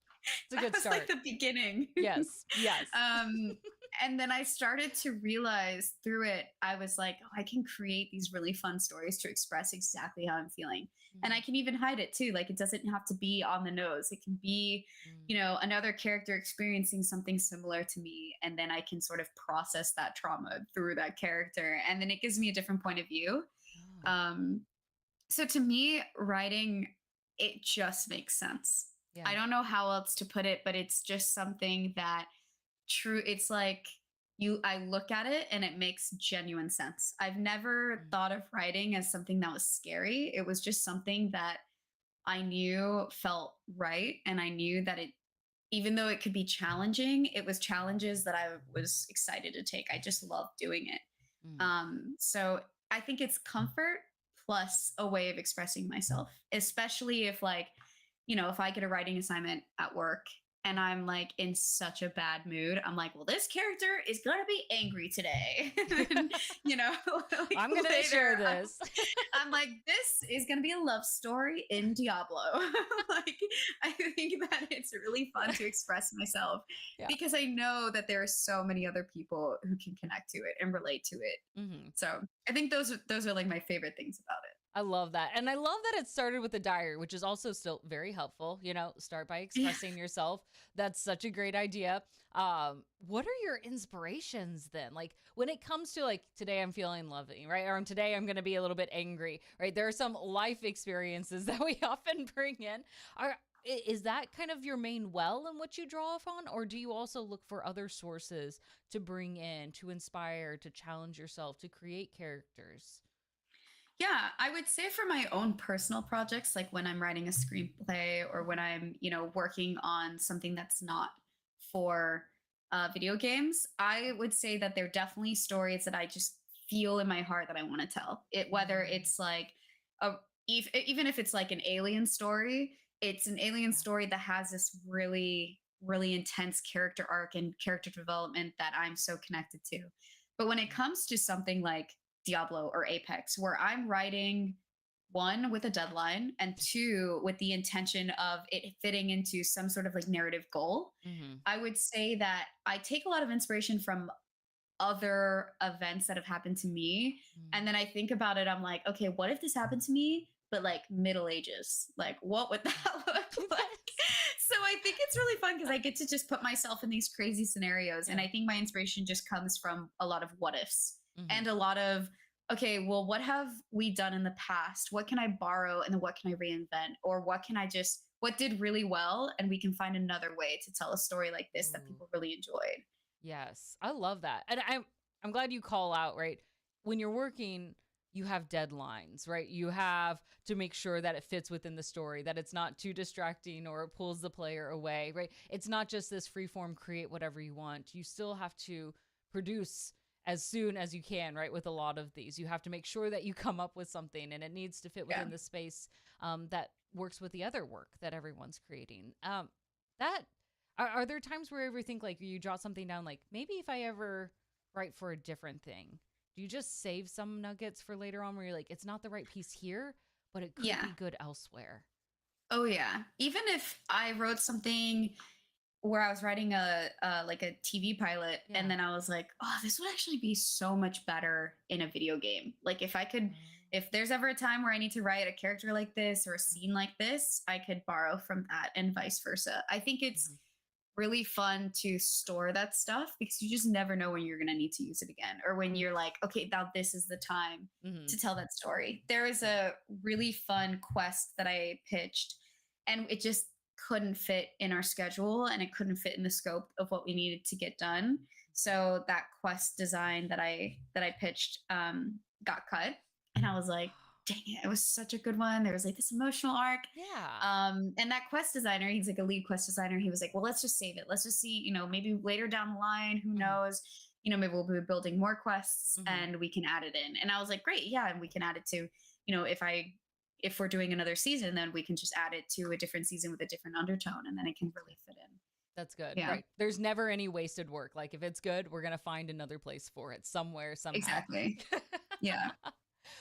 it's a good start. Like the beginning. Yes. Yes. And then I started to realize through it, I was like, oh, I can create these really fun stories to express exactly how I'm feeling. And I can even hide it too. Like it doesn't have to be on the nose. It can be, another character experiencing something similar to me. And then I can sort of process that trauma through that character. And then it gives me a different point of view. So to me, writing, it just makes sense. Yeah. I don't know how else to put it, but it's just something that it's like I look at it and it makes genuine sense. I've never thought of writing as something that was scary. It was just something that I knew felt right. And I knew that even though it could be challenging, it was challenges that I was excited to take. I just loved doing it. So I think it's comfort plus a way of expressing myself, especially if if I get a writing assignment at work and I'm like in such a bad mood, I'm like, well, this character is going to be angry today. And, like I'm going to share this. I'm like, this is going to be a love story in Diablo. Like, I think that it's really fun to express myself because I know that there are so many other people who can connect to it and relate to it. So I think those are like my favorite things about it. I love that. And I love that it started with a diary, which is also still very helpful. Start by expressing yourself. That's such a great idea. What are your inspirations then? Like when it comes to like, today I'm feeling loving, right? Or today I'm going to be a little bit angry, right? There are some life experiences that we often bring in. Is that kind of your main well in what you draw upon? Or do you also look for other sources to bring in, to inspire, to challenge yourself, to create characters? Yeah, I would say for my own personal projects, like when I'm writing a screenplay or when I'm, working on something that's not for video games, I would say that they're definitely stories that I just feel in my heart that I want to tell. Whether it's like even if it's like an alien story, it's an alien story that has this really, really intense character arc and character development that I'm so connected to. But when it comes to something like Diablo or Apex, where I'm writing one with a deadline, and two with the intention of it fitting into some sort of like narrative goal. Mm-hmm. I would say that I take a lot of inspiration from other events that have happened to me. Mm. And then I think about it, I'm like, okay, what if this happened to me, but like Middle Ages? Like, what would that look like? So I think it's really fun because I get to just put myself in these crazy scenarios. And Yeah. I think my inspiration just comes from a lot of what ifs Mm-hmm. and a lot of, okay, well, what have we done in the past? What can I borrow and then what can I reinvent? Or what can I just, what did really well? And we can find another way to tell a story like this that Ooh. people really enjoyed. Yes, I love that. And I'm glad you call out, right? When you're working, you have deadlines, right? You have to make sure that it fits within the story, that it's not too distracting or it pulls the player away, right? It's not just this free form create whatever you want. You still have to produce as soon as you can, right? With a lot of these, you have to make sure that you come up with something and it needs to fit Yeah. within the space that works with the other work that everyone's creating. That are there times where you ever think like you jot something down, like maybe if I ever write for a different thing, do you just save some nuggets for later on where you're like, it's not the right piece here, but it could Yeah. be good elsewhere? Oh yeah. Even if I wrote something where I was writing a like a TV pilot Yeah. and then I was like, "Oh, this would actually be so much better in a video game." Like if I could if there's ever a time where I need to write a character like this or a scene like this, I could borrow from that and vice versa. I think it's Mhm. really fun to store that stuff because you just never know when you're going to need to use it again or when you're like, "Okay, now this is the time Mhm. to tell that story." There is Yeah. a really fun quest that I pitched and it just couldn't fit in our schedule and it couldn't fit in the scope of what we needed to get done. So that quest design that I pitched got cut and I was like, dang it, it was such a good one. There was like this emotional arc. Yeah. And that quest designer, he's like a lead quest designer. He was like, well, let's just save it. Let's just see, maybe later down the line, who Mhm. knows, maybe we'll be building more quests Mhm. and we can add it in. And I was like, great. Yeah. And we can add it to, if we're doing another season, then we can just add it to a different season with a different undertone and then it can really fit in. That's good. Yeah, Right. There's never any wasted work. Like if it's good, we're gonna find another place for it somewhere, somehow. exactly. Yeah.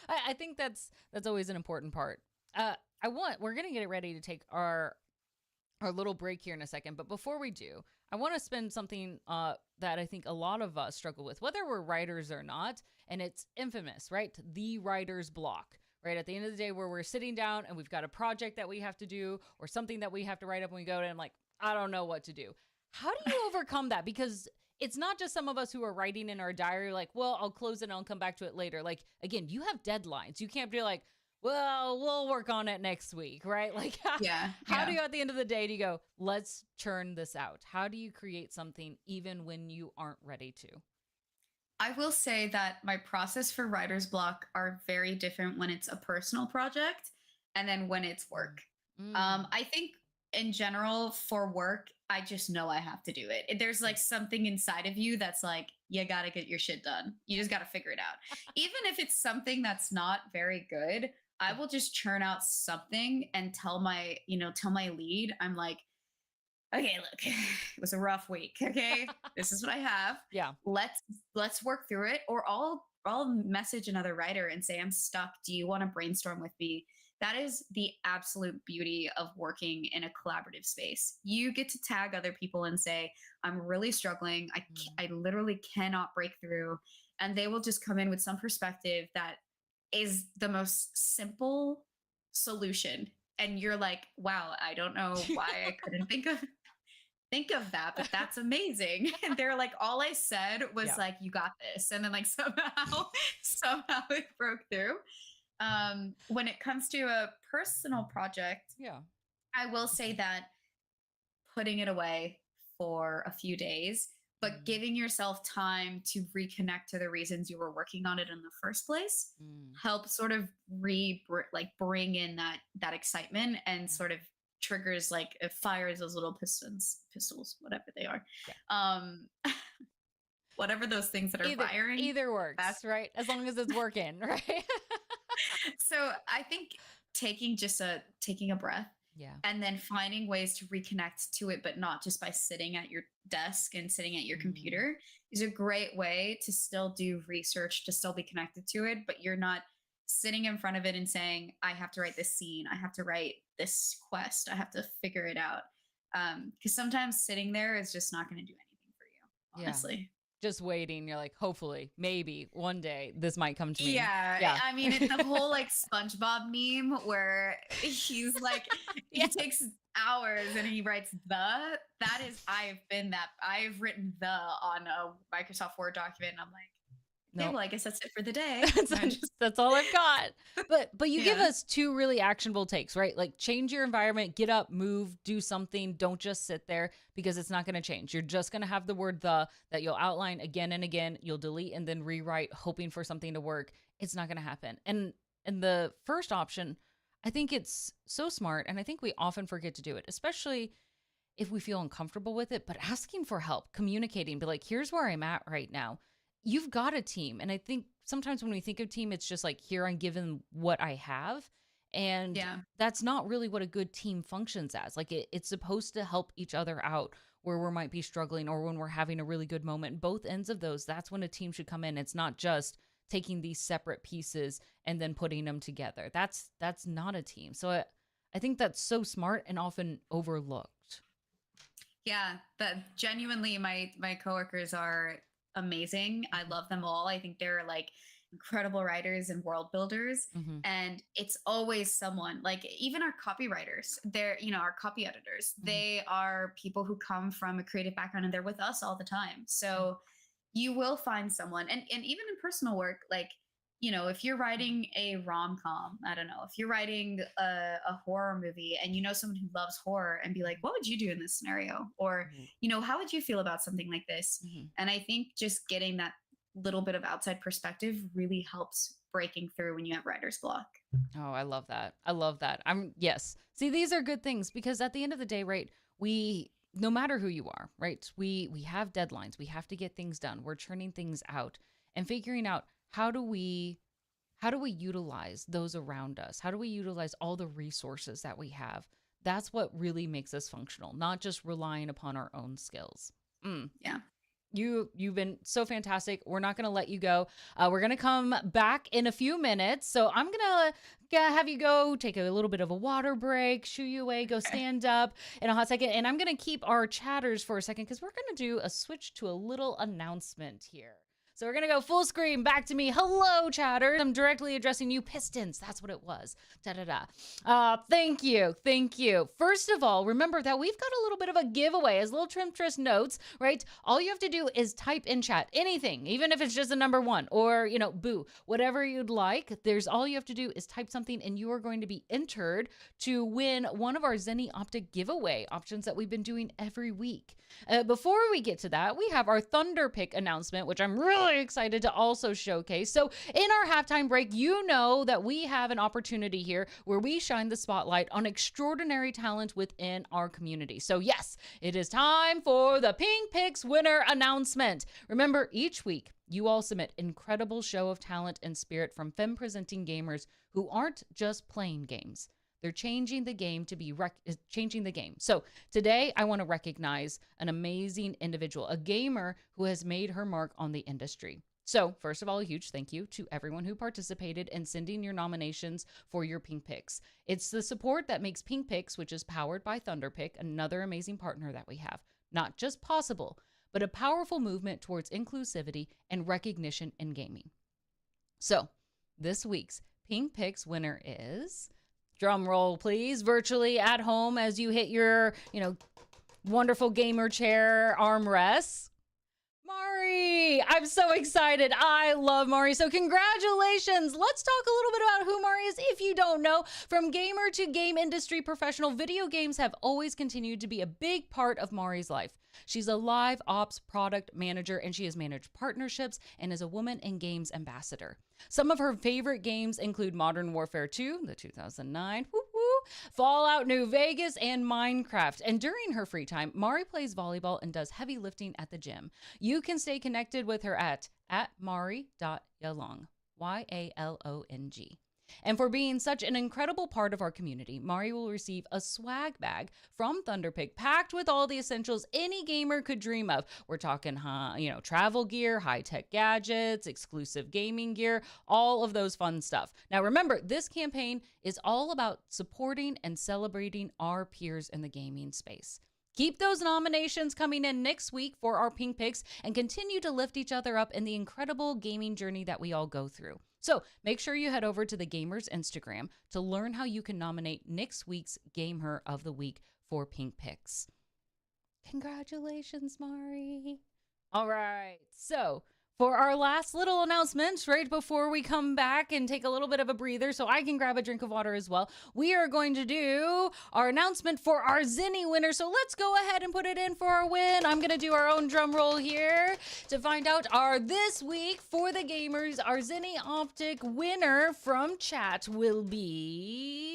I think that's always an important part. We're gonna get ready to take our little break here in a second, but before we do, I want to spend something that I think a lot of us struggle with, whether we're writers or not, and it's infamous, right? The writer's block. Right at the end of the day, where we're sitting down and we've got a project that we have to do or something that we have to write up, and we go to, and I'm like, I don't know what to do. How do you overcome that? Because it's not just some of us who are writing in our diary, like, well, I'll close it and I'll come back to it later. Like, again, you have deadlines. You can't be like, well, we'll work on it next week, right? Like, Yeah. how Yeah. do you, at the end of the day, do you go, let's churn this out? How do you create something even when you aren't ready to? I will say that my process for writer's block are very different when it's a personal project and then when it's work. Mm. I think in general for work, I just know I have to do it. There's like something inside of you that's like, you got to get your shit done. You just got to figure it out. Even if it's something that's not very good, I will just churn out something and tell my lead, I'm like, okay, look, it was a rough week. Okay, this is what I have. Yeah. Let's work through it. Or I'll message another writer and say, I'm stuck. Do you want to brainstorm with me? That is the absolute beauty of working in a collaborative space. You get to tag other people and say, I'm really struggling. Mm. I literally cannot break through. And they will just come in with some perspective that is the most simple solution. And you're like, wow, I don't know why I couldn't think of that, but that's amazing. And they're like, all I said was Yeah. like, you got this. And then like somehow it broke through. When it comes to a personal project, Yeah. I will say that putting it away for a few days, but Mm. giving yourself time to reconnect to the reasons you were working on it in the first place Mm. helps sort of bring in that excitement and Yeah. sort of triggers like it fires those little pistols, whatever they are. Yeah. Um whatever those things that are firing. Either That's works, right? As long as it's working, right? so I think taking a breath Yeah. and then finding ways to reconnect to it, but not just by sitting at your desk and sitting at your Mm. computer is a great way to still do research, to still be connected to it, but you're not sitting in front of it and saying, I have to write this scene, I have to write this quest, I have to figure it out. Because sometimes sitting there is just not going to do anything for you, Yeah. honestly. Just waiting. You're like, hopefully, maybe one day this might come to me. Yeah, Yeah. I mean, it's the whole like SpongeBob meme where he's like, Yeah. he takes hours and he writes that is, I've written the on a Microsoft Word document. And I'm like, okay, No. well, I guess that's it for the day. That's all I've got. But you give Yeah. us two really actionable takes, right? Like change your environment, get up, move, do something. Don't just sit there because it's not going to change. You're just going to have the word the that you'll outline again and again. You'll delete and then rewrite, hoping for something to work. It's not going to happen. And the first option, I think it's so smart, and I think we often forget to do it, especially if we feel uncomfortable with it, but asking for help, communicating, be like, here's where I'm at right now. You've got a team. And I think sometimes when we think of team, it's just like, here, I'm given what I have. And Yeah. that's not really what a good team functions as. Like it's supposed to help each other out where we might be struggling or when we're having a really good moment. Both ends of those, that's when a team should come in. It's not just taking these separate pieces and then putting them together. That's not a team. So I think that's so smart and often overlooked. Yeah, that genuinely my coworkers are amazing. I love them all. I think they're like incredible writers and world builders. Hmm. And it's always someone like even our copywriters, they're, our copy editors, Mhm. they are people who come from a creative background and they're with us all the time. So you will find someone and even in personal work, like, if you're writing a rom-com, I don't know, if you're writing a horror movie and you know someone who loves horror and be like, what would you do in this scenario? Or, Mhm. how would you feel about something like this? Mhm. And I think just getting that little bit of outside perspective really helps breaking through when you have writer's block. Oh, I love that. I love that. Yes. See, these are good things because at the end of the day, right, no matter who you are, right, we have deadlines. We have to get things done. We're churning things out and figuring out how do we utilize those around us? How do we utilize all the resources that we have? That's what really makes us functional, not just relying upon our own skills. Mm. Yeah. You've been so fantastic. We're not going to let you go. We're going to come back in a few minutes. So I'm going to have you go take a little bit of a water break, shoo you away, go stand up in a hot second. And I'm going to keep our chatters for a second because we're going to do a switch to a little announcement here. So we're going to go full screen back to me. Hello, chatters. I'm directly addressing you, Pistons. That's what it was. Da-da-da. Thank you. Thank you. First of all, remember that we've got a little bit of a giveaway. As Little Trimptress notes, right? All you have to do is type in chat anything, even if it's just a number one or, boo, whatever you'd like. All you have to do is type something and you are going to be entered to win one of our Zenni Optic giveaway options that we've been doing every week. Before we get to that, we have our Thunder Pick announcement, which I'm really excited to also showcase. So in our halftime break, you know that we have an opportunity here where we shine the spotlight on extraordinary talent within our community. So yes, it is time for the Pink Picks winner announcement. Remember, each week, you all submit incredible show of talent and spirit from femme-presenting gamers who aren't just playing games. They're changing the game to be changing the game. So today I want to recognize an amazing individual, a gamer who has made her mark on the industry. So first of all, a huge thank you to everyone who participated in sending your nominations for your Pink Picks. It's the support that makes Pink Picks, which is powered by Thunderpick, another amazing partner that we have, not just possible, but a powerful movement towards inclusivity and recognition in gaming. So this week's Pink Picks winner is... drum roll, please. Virtually at home as you hit your, wonderful gamer chair armrests. Mari, I'm so excited. I love Mari. So congratulations. Let's talk a little bit about who Mari is. If you don't know, from gamer to game industry professional, video games have always continued to be a big part of Mari's life. She's a live ops product manager, and she has managed partnerships and is a woman in games ambassador. Some of her favorite games include Modern Warfare 2, the 2009, Fallout New Vegas, and Minecraft. And during her free time, Mari plays volleyball and does heavy lifting at the gym. You can stay connected with her at mari.yalong, Yalong. And for being such an incredible part of our community, Mari will receive a swag bag from Thunderpig packed with all the essentials any gamer could dream of. We're talking, travel gear, high-tech gadgets, exclusive gaming gear, all of those fun stuff. Now, remember, this campaign is all about supporting and celebrating our peers in the gaming space. Keep those nominations coming in next week for our Pink Picks and continue to lift each other up in the incredible gaming journey that we all go through. So make sure you head over to the Gamers Instagram to learn how you can nominate next week's Gamer of the Week for Pink Picks. Congratulations, Mari. All right, so for our last little announcement, right before we come back and take a little bit of a breather so I can grab a drink of water as well, we are going to do our announcement for our Zinni winner. So let's go ahead and put it in for our win. I'm going to do our own drum roll here to find out our this week for the gamers. Our Zinni Optic winner from chat will be...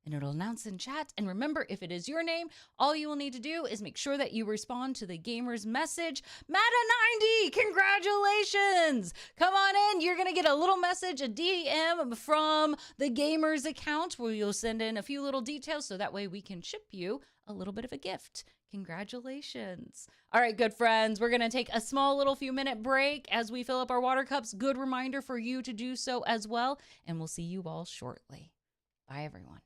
and it'll announce in chat. And remember, if it is your name, all you will need to do is make sure that you respond to the gamer's message. Mata90, congratulations! Come on in. You're going to get a little message, a DM from the gamer's account where you'll send in a few little details so that way we can ship you a little bit of a gift. Congratulations. All right, good friends, we're going to take a small little few minute break as we fill up our water cups. Good reminder for you to do so as well. And we'll see you all shortly. Bye, everyone.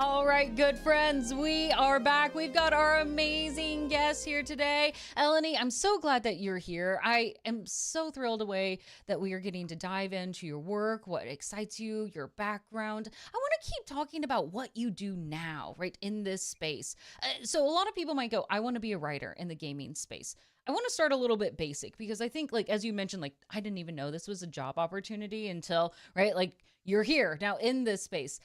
All right, good friends, we are back. We've got our amazing guest here today. Eleni, I'm so glad that you're here. I am so thrilled away that we are getting to dive into your work, what excites you, your background. I want to keep talking about what you do now, right, in this space. So a lot of people might go, I want to be a writer in the gaming space. I want to start a little bit basic because I think, like, as you mentioned, like, I didn't even know this was a job opportunity until, right, like, you're here now in this space.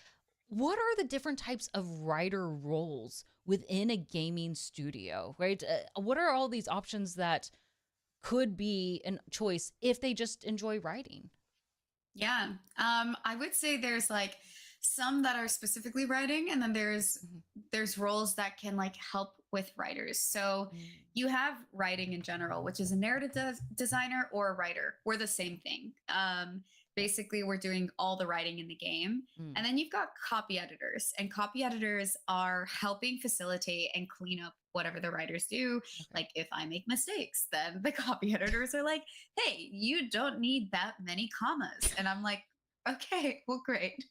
What are the different types of writer roles within a gaming studio, right? What are all these options that could be a choice if they just enjoy writing? Yeah. I would say there's like some that are specifically writing, and then Mhm. there's roles that can like help with writers. So you have writing in general, which is a narrative designer or a writer. We're the same thing. Basically, we're doing all the writing in the game. Mm. And then you've got copy editors, and copy editors are helping facilitate and clean up whatever the writers do. Okay. Like if I make mistakes, then the copy editors are like, hey, you don't need that many commas. And I'm like, okay, well, great.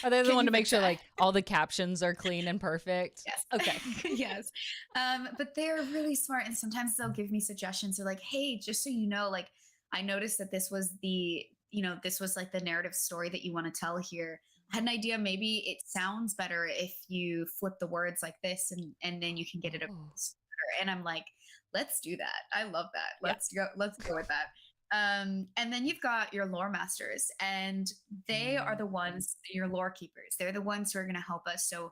Are they the Can one you to make fix sure that? like all the captions are clean and perfect? Yes. Okay. Yes. But they're really smart. And sometimes they'll give me suggestions. They're like, hey, just so you know, like, I noticed that this was this was like the narrative story that you want to tell here. I had an idea. Maybe it sounds better if you flip the words like this, and then you can get it Oh, across better. And I'm like, let's do that. I love that. yeah. Let's go with that. And then you've got your lore masters, and they are Mm. the ones, your lore keepers. They're the ones who are going to help us. So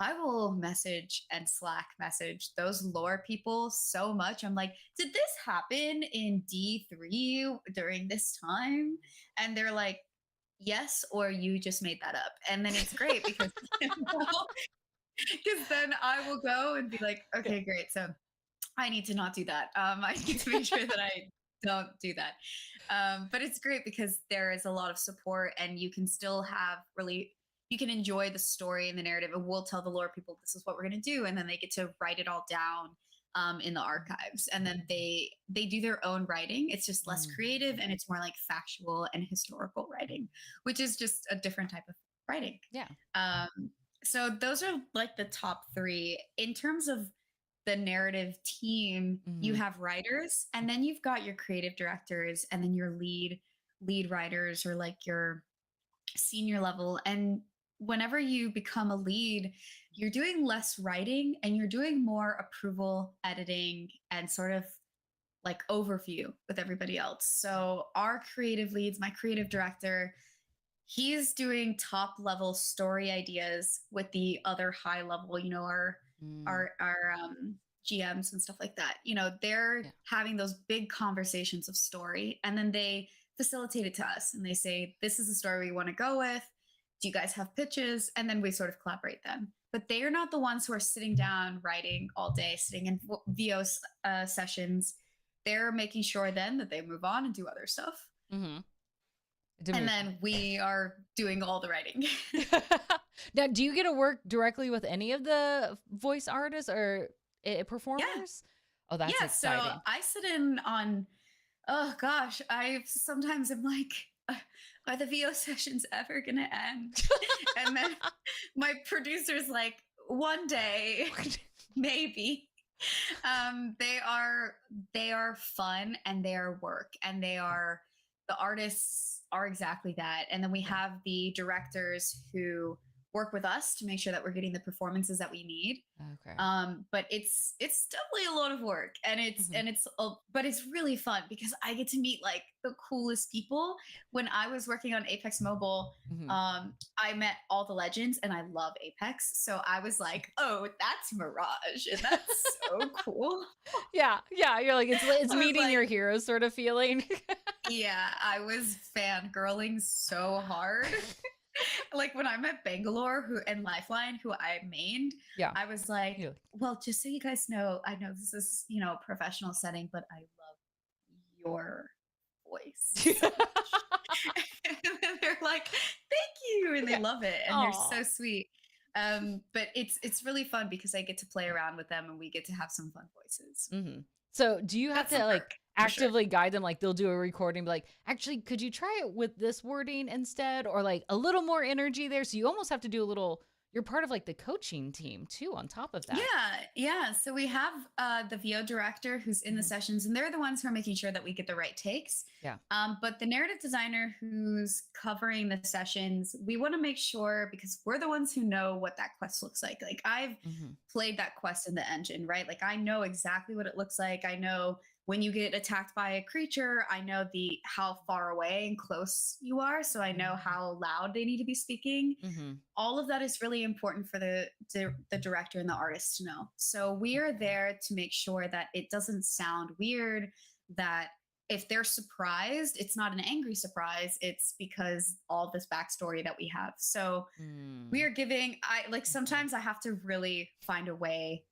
I will message and Slack message those lore people so much. I'm like, did this happen in D3 during this time? And they're like, yes, or you just made that up. And then it's great because because then I will go and be like, Yeah. okay, great. So I need to not do that. I need to make sure that I don't do that. But it's great because there is a lot of support, and you can still have really, you can enjoy the story and the narrative. And we'll tell the lore people this is what we're going to do, and then they get to write it all down in the archives, and then they do their own writing. It's just less Mm. creative, and it's more like factual and historical writing, which is just a different type of writing. Yeah. Um, so those are like the top three in terms of the narrative team. You Mhm. have writers, and then you've got your creative directors, and then your lead writers, or like your senior level. And whenever you become a lead, you're doing less writing and you're doing more approval, editing, and sort of like overview with everybody else. So our creative leads, my creative director, he's doing top level story ideas with the other high level, Mm. our GMs and stuff like that. They're Yeah. having those big conversations of story, and then they facilitate it to us, and they say, this is the story we want to go with. Do you guys have pitches? And then we sort of collaborate them. But they are not the ones who are sitting down writing all day, sitting in VO sessions. They're making sure then that they move on and do other stuff. Mhm. To And move. then we are doing all the writing. Now, do you get to work directly with any of the voice artists or Yeah. performers? Oh, that's Yeah. So exciting. I sit in on, oh gosh, I sometimes am like, are the VO sessions ever going to end? And then my producer's like, one day, maybe. They are fun, and they are work, and the artists are exactly that. And then we have the directors who work with us to make sure that we're getting the performances that we need. Okay. But it's definitely a lot of work, and Mhm. but it's really fun because I get to meet like the coolest people. When I was working on Apex Mobile, Mhm. I met all the legends, and I love Apex, so I was like, oh, that's Mirage, and that's so cool. Yeah, yeah, you're like it's I was meeting your like, heroes sort of feeling. yeah, I was fangirling so hard. Like when I met Bangalore and Lifeline, who I mained, Yeah. I was like, You're well, just so you guys know, I know this is, a professional setting, but I love your voice like so much. And then they're like, thank you. And they Yeah. love it. And they're Aw. so sweet. But it's really fun because I get to play around with them, and we get to have some fun voices. Mhm. So, do you have That's to the like perk for sure. actively guide them? Like they'll do a recording, be like, actually, could you try it with this wording instead, or like a little more energy there? So you almost have to do a little. you're part of like the coaching team too on top of that. Yeah. So we have the VO director who's in the Mhm. sessions, and they're the ones who are making sure that we get the right takes. Yeah. But the narrative designer who's covering the sessions, we want to make sure because we're the ones who know what that quest looks like. Like I've Mhm. played that quest in the engine, right? Like I know exactly what it looks like. I know when you get attacked by a creature, I know the how far away and close you are, so I know Mhm. how loud they need to be speaking. Mhm. All of that is really important for the director and the artist to know. So we are there to make sure that it doesn't sound weird, that if they're surprised, it's not an angry surprise, it's because all this backstory that we have. So we Mm. are giving I like Okay. sometimes I have to really find a way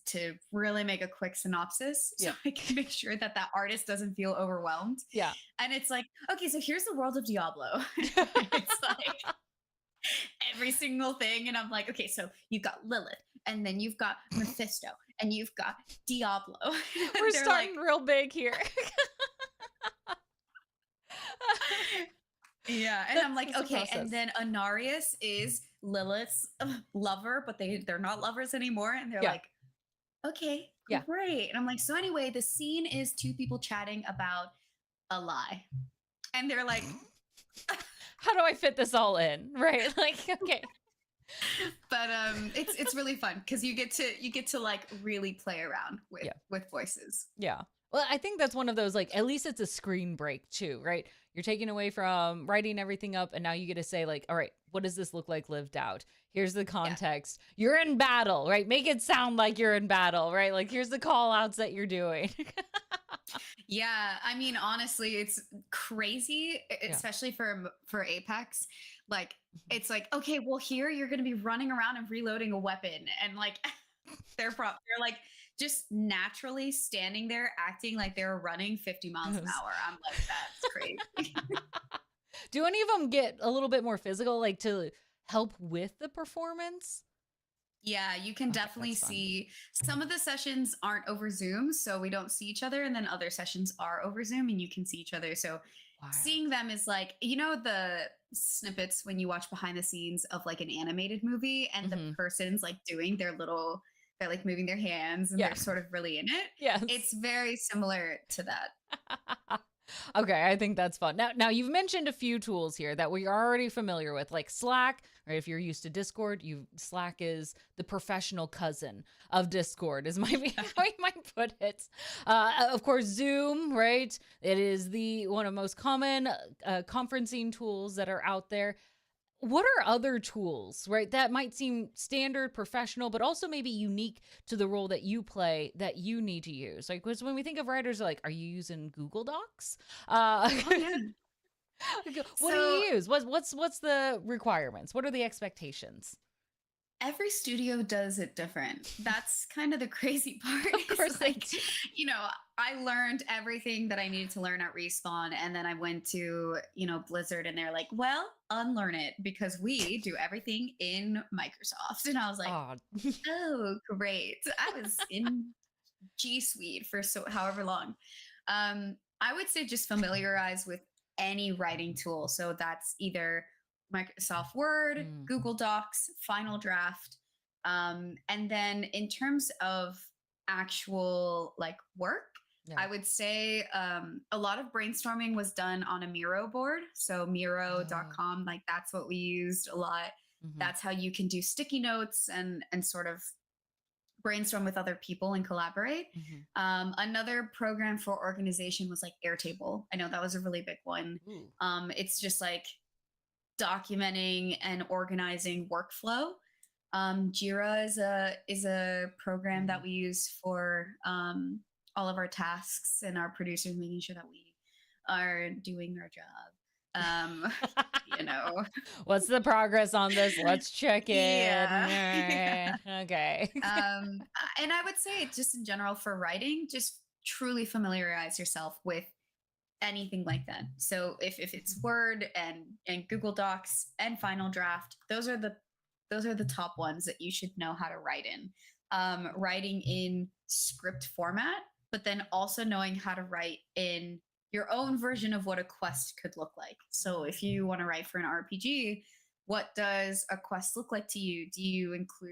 to really make a quick synopsis so Yeah. I can make sure that that artist doesn't feel overwhelmed. Yeah. And it's like, okay, so here's the world of Diablo. It's like every single thing. And I'm like, okay, so you've got Lilith, and then you've got Mephisto, and you've got Diablo. We're They're like, starting real big here. yeah. And I'm like, That's a okay, and process. then Anarius is Lilith's lover, but they're not lovers anymore. And they're Yeah. like, okay, Yeah. great. And I'm like, so anyway, the scene is two people chatting about a lie. And they're like, How do I fit this all in? Right. Like, okay. but it's really fun because you get to like really play around Yeah. with voices. Yeah. Well, I think that's one of those, like, at least it's a screen break too, right? You're taking away from writing everything up, and now you get to say, like, all right, what does this look like lived out? Here's the Yeah. context. You're in battle, right? Make it sound like you're in battle, right? Like, here's the call outs that you're doing. Yeah, I mean, honestly, it's crazy, Yeah. especially for Apex. Like, Mhm. it's like, okay, well, here you're going to be running around and reloading a weapon, and like, they're like just naturally standing there, acting like they're running 50 miles an Yes. hour. I'm like, that's crazy. Do any of them get a little bit more physical, like to help with the performance? Yeah, you can Okay, definitely that's fun. see some of the sessions aren't over Zoom, so we don't see each other, and then other sessions are over Zoom, and you can see each other. So Wild. seeing them is like, the snippets when you watch behind the scenes of like an animated movie and the Hmm. person's like doing they're like moving their hands and Yeah. they're sort of really in it. Yes. It's very similar to that. Okay, I think that's fun. Now you've mentioned a few tools here that we're already familiar with, like Slack, or if you're used to Discord, Slack is the professional cousin of Discord, is maybe how you might put it. Of course, Zoom, right? It is the one of most common conferencing tools that are out there. What are other tools, right, that might seem standard, professional, but also maybe unique to the role that you play that you need to use? Like, because when we think of writers, like, are you using Google Docs? Uh, Oh yeah. what do So you use? What's the requirements? What are the expectations? every studio does it different. That's kind of the crazy part. Of course Is they like, do. I learned everything that I needed to learn at Respawn. And then I went to, Blizzard and they're like, well, unlearn it because we do everything in Microsoft. And I was like, Oh, oh, great. I was in G Suite for however long. I would say just familiarize with any writing tool. So that's either Microsoft Word, mm, Google Docs, Final Draft. And then in terms of actual like work, yeah. I would say a lot of brainstorming was done on a Miro board. So Oh, Miro.com, like that's what we used a lot. mhm, That's how you can do sticky notes and sort of brainstorm with other people and collaborate. mhm. Another program for organization was like Airtable. I know that was a really big one. Ooh. It's just like documenting and organizing workflow. Jira is a program that Mm. we use for all of our tasks and our producers making sure that we are doing our job. Um, you know, What's the progress on this? Let's check in. All yeah. right. Okay. And I would say just in general for writing, just truly familiarize yourself with anything like that. So if it's Word and Google Docs and Final Draft, those are the top ones that you should know how to write in. Writing in script format, but then also knowing how to write in your own version of what a quest could look like. So if you want to write for an RPG, what does a quest look like to you? Do you include,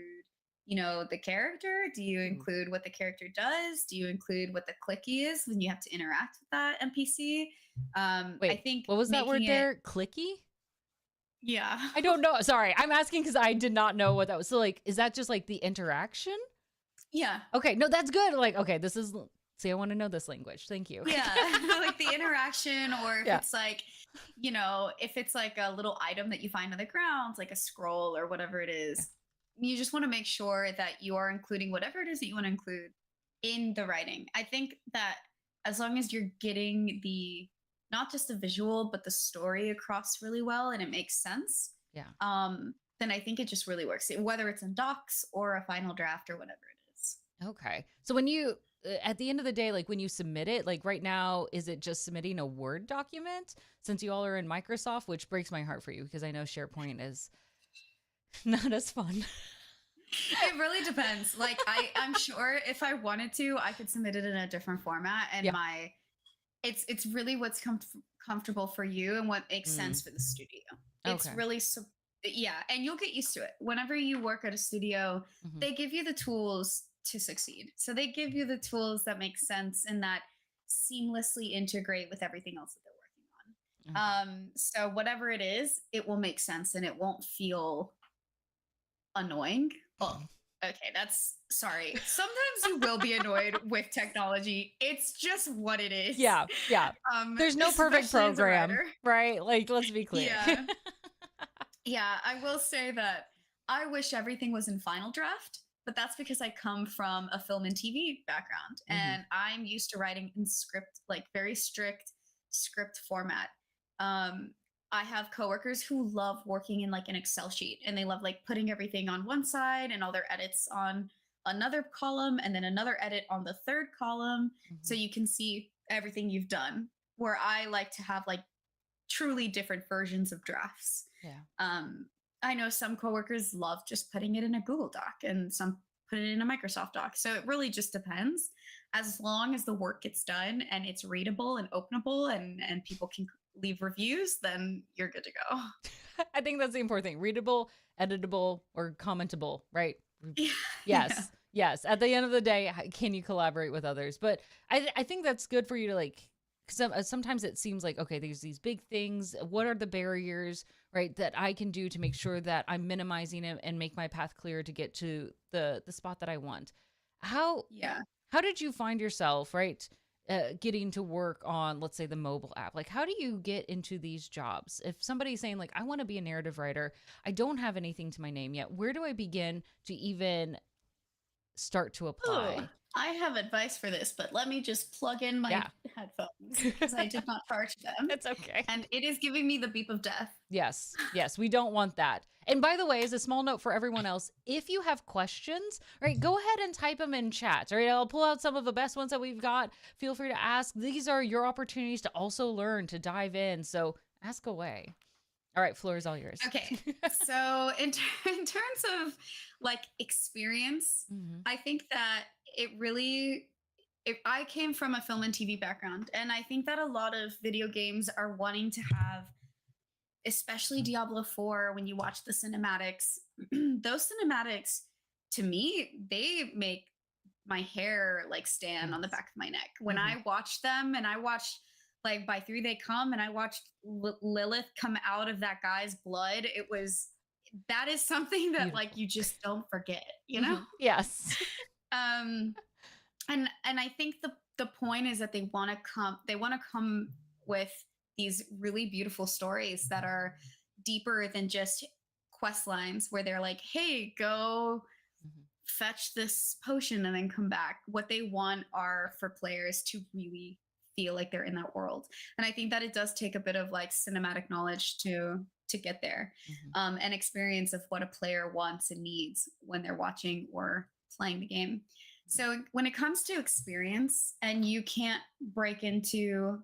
the character? Do you Mhm. include what the character does? Do you include what the clicky is when you have to interact with that NPC? I Wait, think what was that making word it, there? Clicky? yeah. I don't know. Sorry, I'm asking because I did not know what that was. So, like, is that just like the interaction? Yeah. Okay, no, that's good. Like, okay, this is. See, I want to know this language. Thank you. Yeah, like the interaction, or if Yeah. it's like, if it's like a little item that you find on the ground, like a scroll or whatever it Yeah. is, you just want to make sure that you are including whatever it is that you want to include in the writing. I think that as long as you're getting the not just the visual but the story across really well and it makes sense, Yeah. then I think it just really works. Whether it's in docs or a final draft or whatever it is. Okay. So when you at the end of the day, like when you submit it, like right now, is it just submitting a Word document since you all are in Microsoft, which breaks my heart for you because I know SharePoint is not as fun. It really depends. Like I'm sure if I wanted to, I could submit it in a different format, and Yeah. it's really what's comfortable for you and what makes Mm, sense for the studio. It's okay. really yeah, and you'll get used to it. Whenever you work at a studio, Hmm. they give you the tools to succeed. So they give you the tools that make sense and that seamlessly integrate with everything else that they're working Okay. on. So whatever it is, it will make sense and it won't feel annoying. Well, okay, that's sorry. Sometimes you will be annoyed with technology. It's just what it is. Yeah. Yeah. There's no perfect Especially as a program, writer. right? Like, let's be clear. Yeah. Yeah, I will say that I wish everything was in Final Draft, but that's because I come from a film and TV background Hmm. and I'm used to writing in script, like very strict script format. Um, I have coworkers who love working in like an Excel sheet and they love like putting everything on one side and all their edits on another column and then another edit on the third column so Hmm. you can see everything you've done. Where I like to have like truly different versions of drafts. Yeah. Um, I know some coworkers love just putting it in a Google Doc and some put it in a Microsoft Doc. So it really just depends. As long as the work gets done and it's readable and openable and people can leave reviews, then you're good to go. I think that's the important thing. Readable, editable, or commentable, right? Yeah. Yeah. Yes. Yes. At the end of the day, can you collaborate with others? But I think that's good for you to like, because sometimes it seems like, okay, there's these big things. What are the barriers, right, that I can do to make sure that I'm minimizing it and make my path clear to get to the spot that I want? How Yeah. how did you find yourself, right? Getting to work on, let's say, the mobile app. Like, how do you get into these jobs? If somebody's saying, like, I want to be a narrative writer, I don't have anything to my name yet. Where do I begin to even start to Oh, apply? I have advice for this, but let me just plug in my Yeah. headphones because I did not charge them. It's okay. And it is giving me the beep of death. Yes, yes, we don't want that. And by the way, as a small note for everyone else, if you have questions, right, go ahead and type them in chat. All right, I'll pull out some of the best ones that we've got. Feel free to ask. These are your opportunities to also learn, to dive in. So ask away. All right, floor is all yours. Okay. So in terms of like experience, Hmm. I think that it really if I came from a film and TV background, and I think that a lot of video games are wanting to have, especially Diablo 4, when you watch the cinematics, those cinematics to me, they make my hair like stand on the Yes. back of my neck. When Hmm. I watched them and I watched like by three they come and I watched Lilith come out of that guy's blood, that is something that like Beautiful. you just don't forget, you know? Hmm. Yes. Um and I think the point is that they want to come with these really beautiful stories that are deeper than just quest lines where they're like, hey, go Mhm. fetch this potion and then come back. What they want are for players to really feel like they're in that world. And I think that it does take a bit of like cinematic knowledge to get there, Mhm. and experience of what a player wants and needs when they're watching or playing the game. So when it comes to experience and you can't break into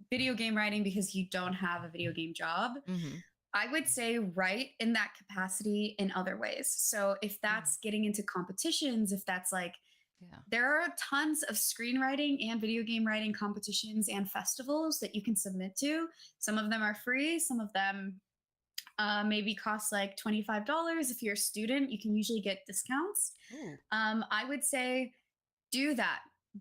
video game writing because you don't have a video game job, Mhm. I would say write in that capacity in other ways. So if Mhm. that's getting into competitions, if that's like, Yeah. there are tons of screenwriting and video game writing competitions and festivals that you can submit to. Some of them are free, some of them Maybe costs like $25. If you're a student, you can usually get discounts. Ooh. I would say do that.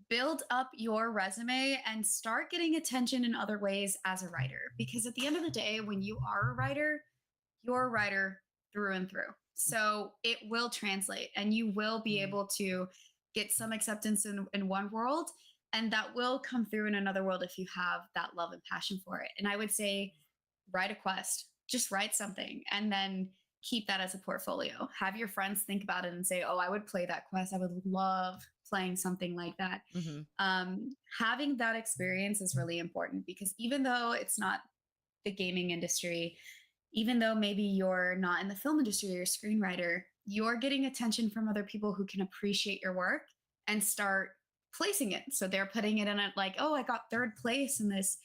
Build up your resume and start getting attention in other ways as a writer. Because at the end of the day, when you are a writer, you're a writer through and through. So it will translate and you will be Mhm. able to get some acceptance in one world. And that will come through in another world if you have that love and passion for it. And I would say write a quest, just write something and then keep that as a portfolio. Have your friends think about it and say, oh, I would play that quest. I would love playing something like that. Mhm. Having that experience is really important because even though it's not the gaming industry, even though maybe you're not in the film industry or a screenwriter, you're getting attention from other people who can appreciate your work and start placing it. So they're putting it in it like, oh, I got third place in this,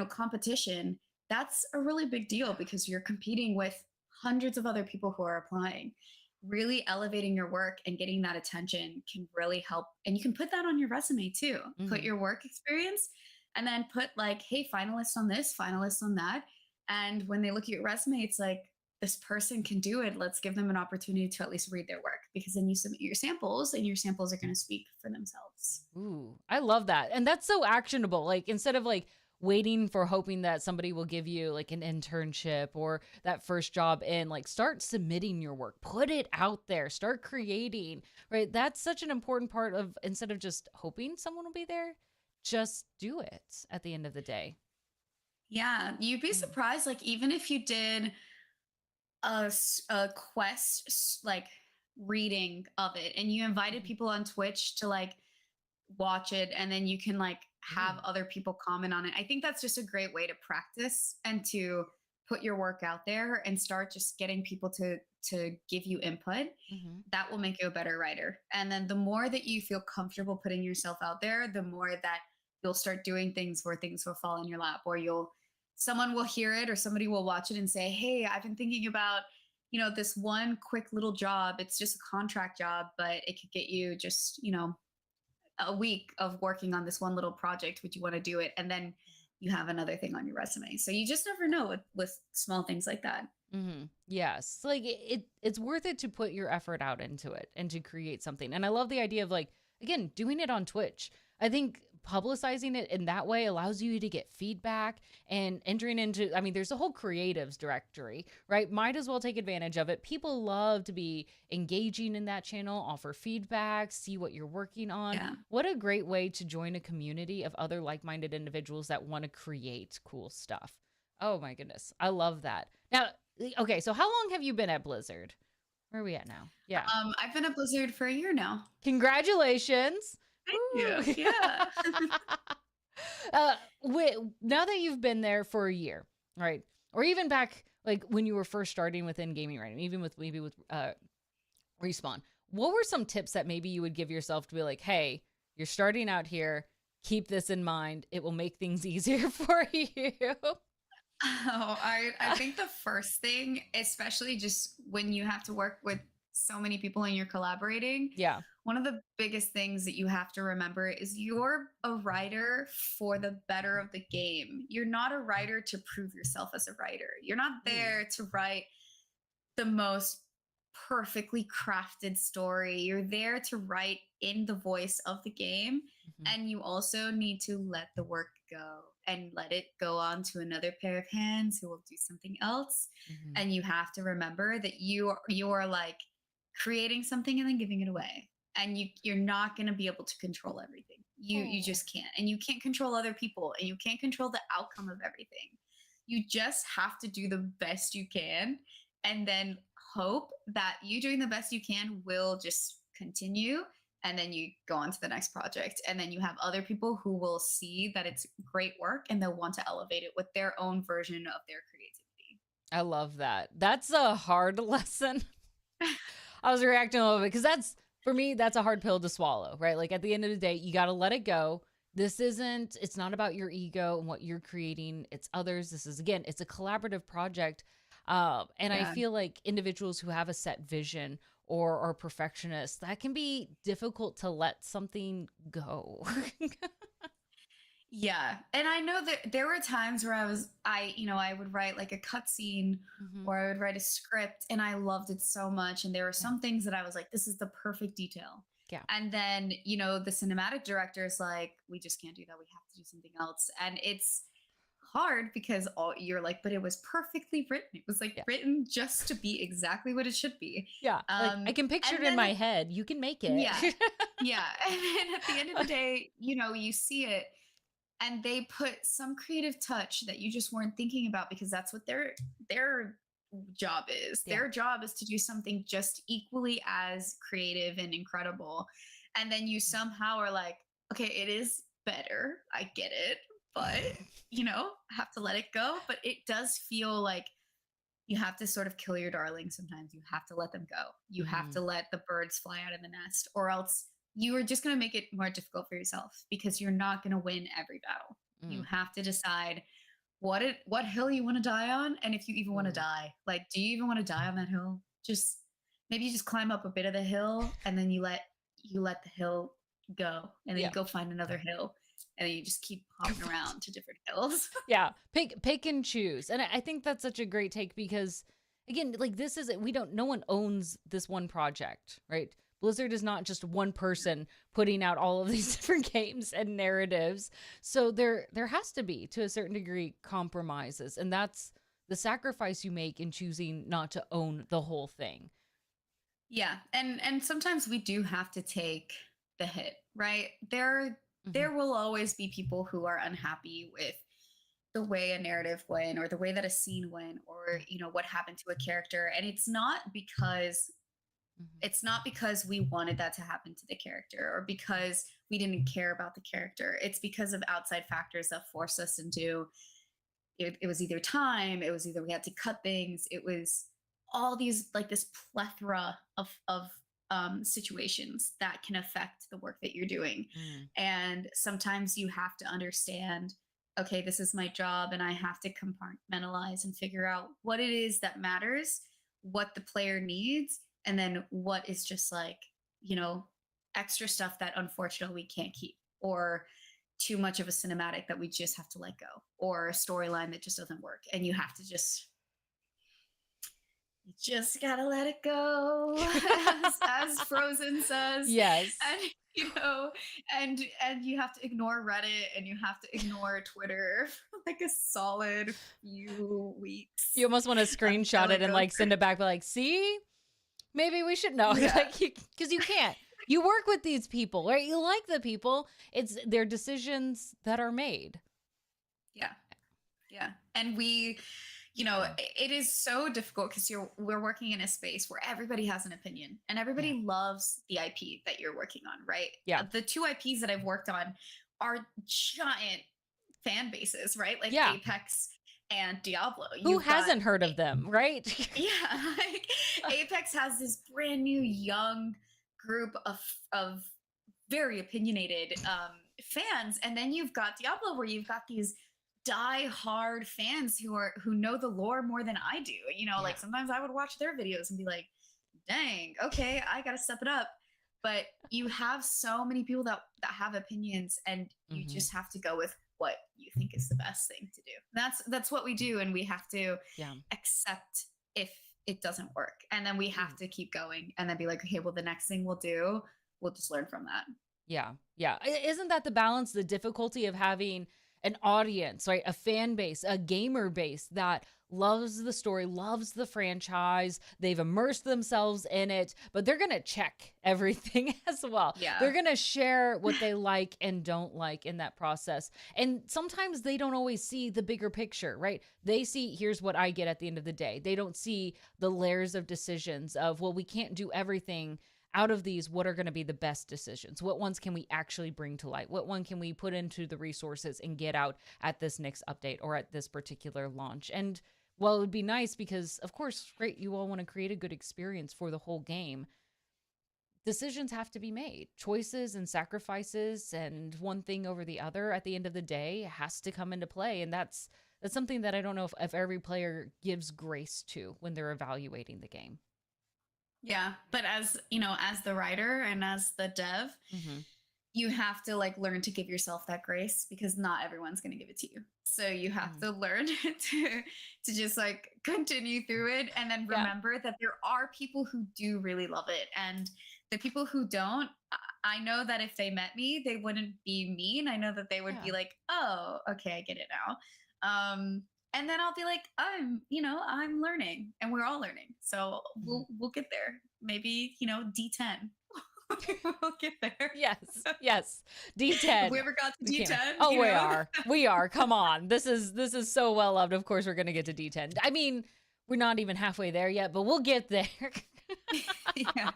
competition. That's a really big deal because you're competing with hundreds of other people who are applying. Really elevating your work and getting that attention can really help. And you can put that on your resume too. Put Mhm. your work experience and then put like, hey, finalist on this, finalist on that. And when they look at your resume, it's like, this person can do it. Let's give them an opportunity to at least read their work because then you submit your samples and your samples are going to speak for themselves. Ooh, I love that. And that's so actionable. Like instead of like waiting for hoping that somebody will give you like an internship or that first job in, like start submitting your work. Put it out there. Start creating. Right? That's such an important part of instead of just hoping someone will be there, just do it at the end of the day. Yeah, you'd be Mhm. surprised. Like, even if you did a quest, like reading of it, and you invited Mhm. people on Twitch to like watch it, and then you can like have Ooh. other people comment on it. I think that's just a great way to practice and to put your work out there and start just getting people to give you input. Mhm. That will make you a better writer. And then the more that you feel comfortable putting yourself out there, the more that you'll start doing things where things will fall in your lap, or you'll someone will hear it or somebody will watch it and say, hey, I've been thinking about this one quick little job. It's just a contract job, but it could get you just a week of working on this one little project. Would you want to do it? And then you have another thing on your resume. So you just never know with small things like that. Yes. Like it's worth it to put your effort out into it and to create something. And I love the idea of like again, doing it on Twitch. I think publicizing it in that way allows you to get feedback and entering into I mean there's a whole creatives directory, right? Might as well take advantage of it. People love to be engaging in that channel, offer feedback, see what you're working on. Yeah. What a great way to join a community of other like-minded individuals that want to create cool stuff. Oh my goodness. I love that. Now, okay, so how long have you been at Blizzard? Where are we at now? Yeah. I've been at Blizzard for a year now. Congratulations. Thank Woo. you. Yeah. uh, now that you've been there for a year, right? Or even back like when you were first starting within gaming writing, even with maybe with Respawn, what were some tips that maybe you would give yourself to be like, hey, you're starting out here. Keep this in mind. It will make things easier for you. Oh, I think the first thing, especially just when you have to work with so many people and you're collaborating, Yeah. one of the biggest things that you have to remember is you're a writer for the better of the game. You're not a writer to prove yourself as a writer. You're not Ooh. there to write the most perfectly crafted story. You're there to write in the voice of the game. Mhm. And you also need to let the work go and let it go on to another pair of hands who will do something else. Mhm. And you have to remember that you're like creating something and then giving it away. And you're not going to be able to control everything. You Oh. just can't. And you can't control other people and you can't control the outcome of everything. You just have to do the best you can and then hope that you doing the best you can will just continue, and then you go on to the next project, and then you have other people who will see that it's great work and they'll want to elevate it with their own version of their creativity. I love that. That's a hard lesson. I was reacting a little bit because that's for me, that's a hard pill to swallow, right? Like at the end of the day, you got to let it go. It's not about your ego and what you're creating. It's others. This is, again, it's a collaborative project. And I Yeah. feel like individuals who have a set vision or are perfectionists, that can be difficult to let something go. Yeah. And I know that there were times where I would write like a cutscene Hmm. or I would write a script and I loved it so much. And there were Yeah. some things that I was like, this is the perfect detail. Yeah. And then, the cinematic director is like, we just can't do that. We have to do something else. And it's hard because all you're like, but it was perfectly written. It was like Yeah. written just to be exactly what it should be. Yeah. Like I can picture And it in then my head. You can make it. yeah, yeah. And then at the end of the day, you see it and they put some creative touch that you just weren't thinking about because that's what their job is. Yeah. Their job is to do something just equally as creative and incredible. And then you somehow are like, okay, it is better. I get it, but have to let it go. But it does feel like you have to sort of kill your darling sometimes. You have to let them go. You have Mhm. to let the birds fly out of the nest, or else you are just going to make it more difficult for yourself because you're not going to win every battle. You Mm. have to decide what hill you want to die on, and if you even want to Ooh. die. Like, do you even want to die on that hill? Just maybe you just climb up a bit of the hill, and then you let the hill go, and then you Yeah. go find another hill, and then you just keep hopping around to different hills. Yeah, pick and choose. And I think that's such a great take because again, like this is we don't no one owns this one project, right? Blizzard is not just one person putting out all of these different games and narratives. So there has to be to a certain degree compromises, and that's the sacrifice you make in choosing not to own the whole thing. Yeah, and sometimes we do have to take the hit, right? Hmm. There will always be people who are unhappy with the way a narrative went or the way that a scene went or Yeah. what happened to a character, and Hmm. it's not because we wanted that to happen to the character or because we didn't care about the character. It's because of outside factors that force us into it was either time, it was either we had to cut things, it was all these like this plethora of situations that can affect the work that you're doing. Mm. And sometimes you have to understand, okay, this is my job, and I have to compartmentalize and figure out what it is that matters, what the player needs, and then what is just like, you know, extra stuff that unfortunately we can't keep, or too much of a cinematic that we just have to let go, or a storyline that just doesn't work and you just gotta let it go, as Frozen says. Yes. And and you have to ignore Reddit and you have to ignore Twitter for like a solid few You weeks almost want to until screenshot it it and goes like send it back, but like, see, maybe we should know, yeah, like, because you can't. You work with these people, right? You like the people. It's their decisions that are made. yeah, yeah. And it is so difficult because we're working in a space where everybody has an opinion and Yeah. everybody loves the IP that you're working on, right? Yeah. The two IPs that I've worked on are giant fan bases, right? Like Yeah. Apex and Diablo. Who You've got hasn't heard of them, right? yeah, like Apex has this brand new young group of very opinionated fans, and then you've got Diablo where you've got these die hard fans who know the lore more than I do. Yeah. Like sometimes I would watch their videos and be like, "Dang, okay, I got to step it up." But you have so many people that have opinions, and you Hmm. just have to go with what you think is the best thing to do. That's what we do, and we have to Yeah. accept if it doesn't work, and then we have Mm. to keep going and then be like, okay, well, the next thing we'll do, we'll just learn from that. Yeah. Yeah. Isn't that the balance, the difficulty of having an audience, right? A fan base, a gamer base that loves the story, loves the franchise. They've immersed themselves in it, but they're going to check everything as well. Yeah. They're going to share what they like and don't like in that process. And sometimes they don't always see the bigger picture, right? They see, here's what I get at the end of the day. They don't see the layers of decisions of, well, we can't do everything out of these. What are going to be the best decisions? What ones can we actually bring to light? What one can we put into the resources and get out at this next update or at this particular launch? And well, it would be nice because, of course, great, you all want to create a good experience for the whole game. Decisions have to be made, choices and sacrifices, and one thing over the other at the end of the day has to come into play. And that's something that I don't know if every player gives grace to when they're evaluating the game. Yeah, but as the writer and as the dev, Hmm. you have to like learn to give yourself that grace because not everyone's going to give it to you. So you have Mm. to learn to just like continue through it and then Yeah. remember that there are people who do really love it, and the people who don't, I know that if they met me, they wouldn't be mean. I know that they would Yeah. be like, "Oh, okay, I get it now." And then I'll be like, I'm learning and we're all learning. So Mhm. we'll get there. Maybe, D10. We'll get there. Yes. Yes. If we D10. ever got to We can't. D10, Oh, we are. We are. Come on. This is so well loved. Of course we're going to get to D10. I mean, we're not even halfway there yet, but we'll get there. yeah.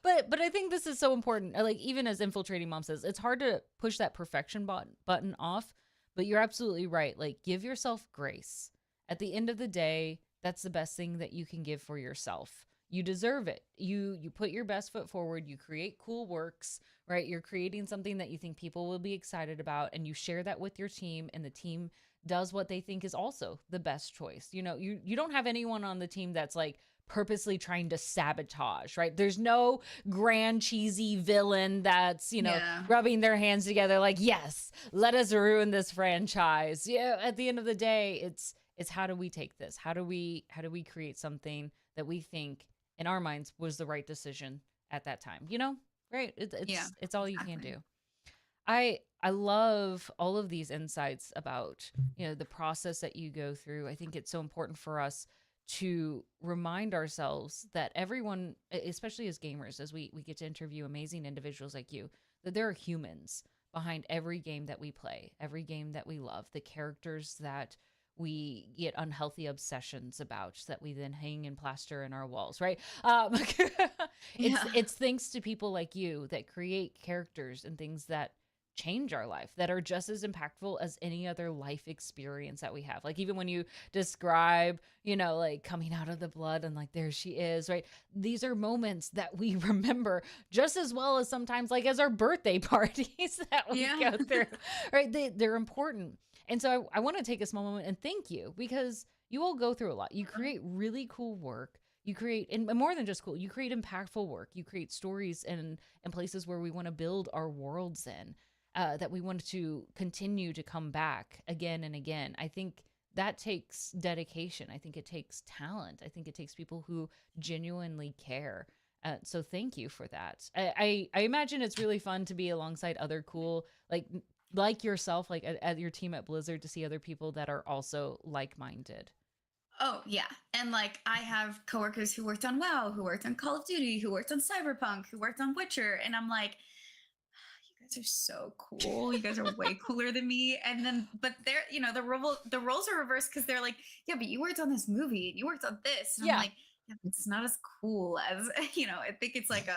But I think this is so important. Like even as infiltrating mom says, it's hard to push that perfection button off, but you're absolutely right. Like give yourself grace. At the end of the day, that's the best thing that you can give for yourself. You deserve it. You put your best foot forward, you create cool works, right? You're creating something that you think people will be excited about and you share that with your team and the team does what they think is also the best choice. You don't have anyone on the team that's like purposely trying to sabotage, right? There's no grand cheesy villain that's, Yeah. rubbing their hands together like, "Yes, let us ruin this franchise." Yeah, at the end of the day, it's how do we take this? How do we create something that we think in our minds was the right decision at that time? Right? It's Yeah. it's it's all you can Exactly. do. I love all of these insights about, the process that you go through. I think it's so important for us to remind ourselves that everyone, especially as gamers, as we get to interview amazing individuals like you, that there are humans behind every game that we play, every game that we love, the characters that we get unhealthy obsessions about that we then hang and plaster in our walls, right? it's Yeah. it's thanks to people like you that create characters and things that change our life, that are just as impactful as any other life experience that we have. Like even when you describe, like coming out of the blood and like there she is, right? These are moments that we remember just as well as sometimes like as our birthday parties that we Yeah. go through, right? They're important. And so I want to take a small moment and thank you because you all go through a lot. You create really cool work. You create, and more than just cool, you create impactful work. You create stories and places where we want to build our worlds in, that we want to continue to come back again and again. I think that takes dedication. I think it takes talent. I think it takes people who genuinely care. So thank you for that. I imagine it's really fun to be alongside other cool, like yourself, like at your team at Blizzard, to see other people that are also like minded. Oh, yeah. And like I have coworkers who worked on WoW, who worked on Call of Duty, who worked on Cyberpunk, who worked on Witcher, and I'm like, you guys are so cool. You guys are way cooler than me. And then, but they're, the roles are reversed because they're like, yeah, but you worked on this movie and you worked on this. And I'm Yeah. like, yeah, but it's not as cool as, I think it's like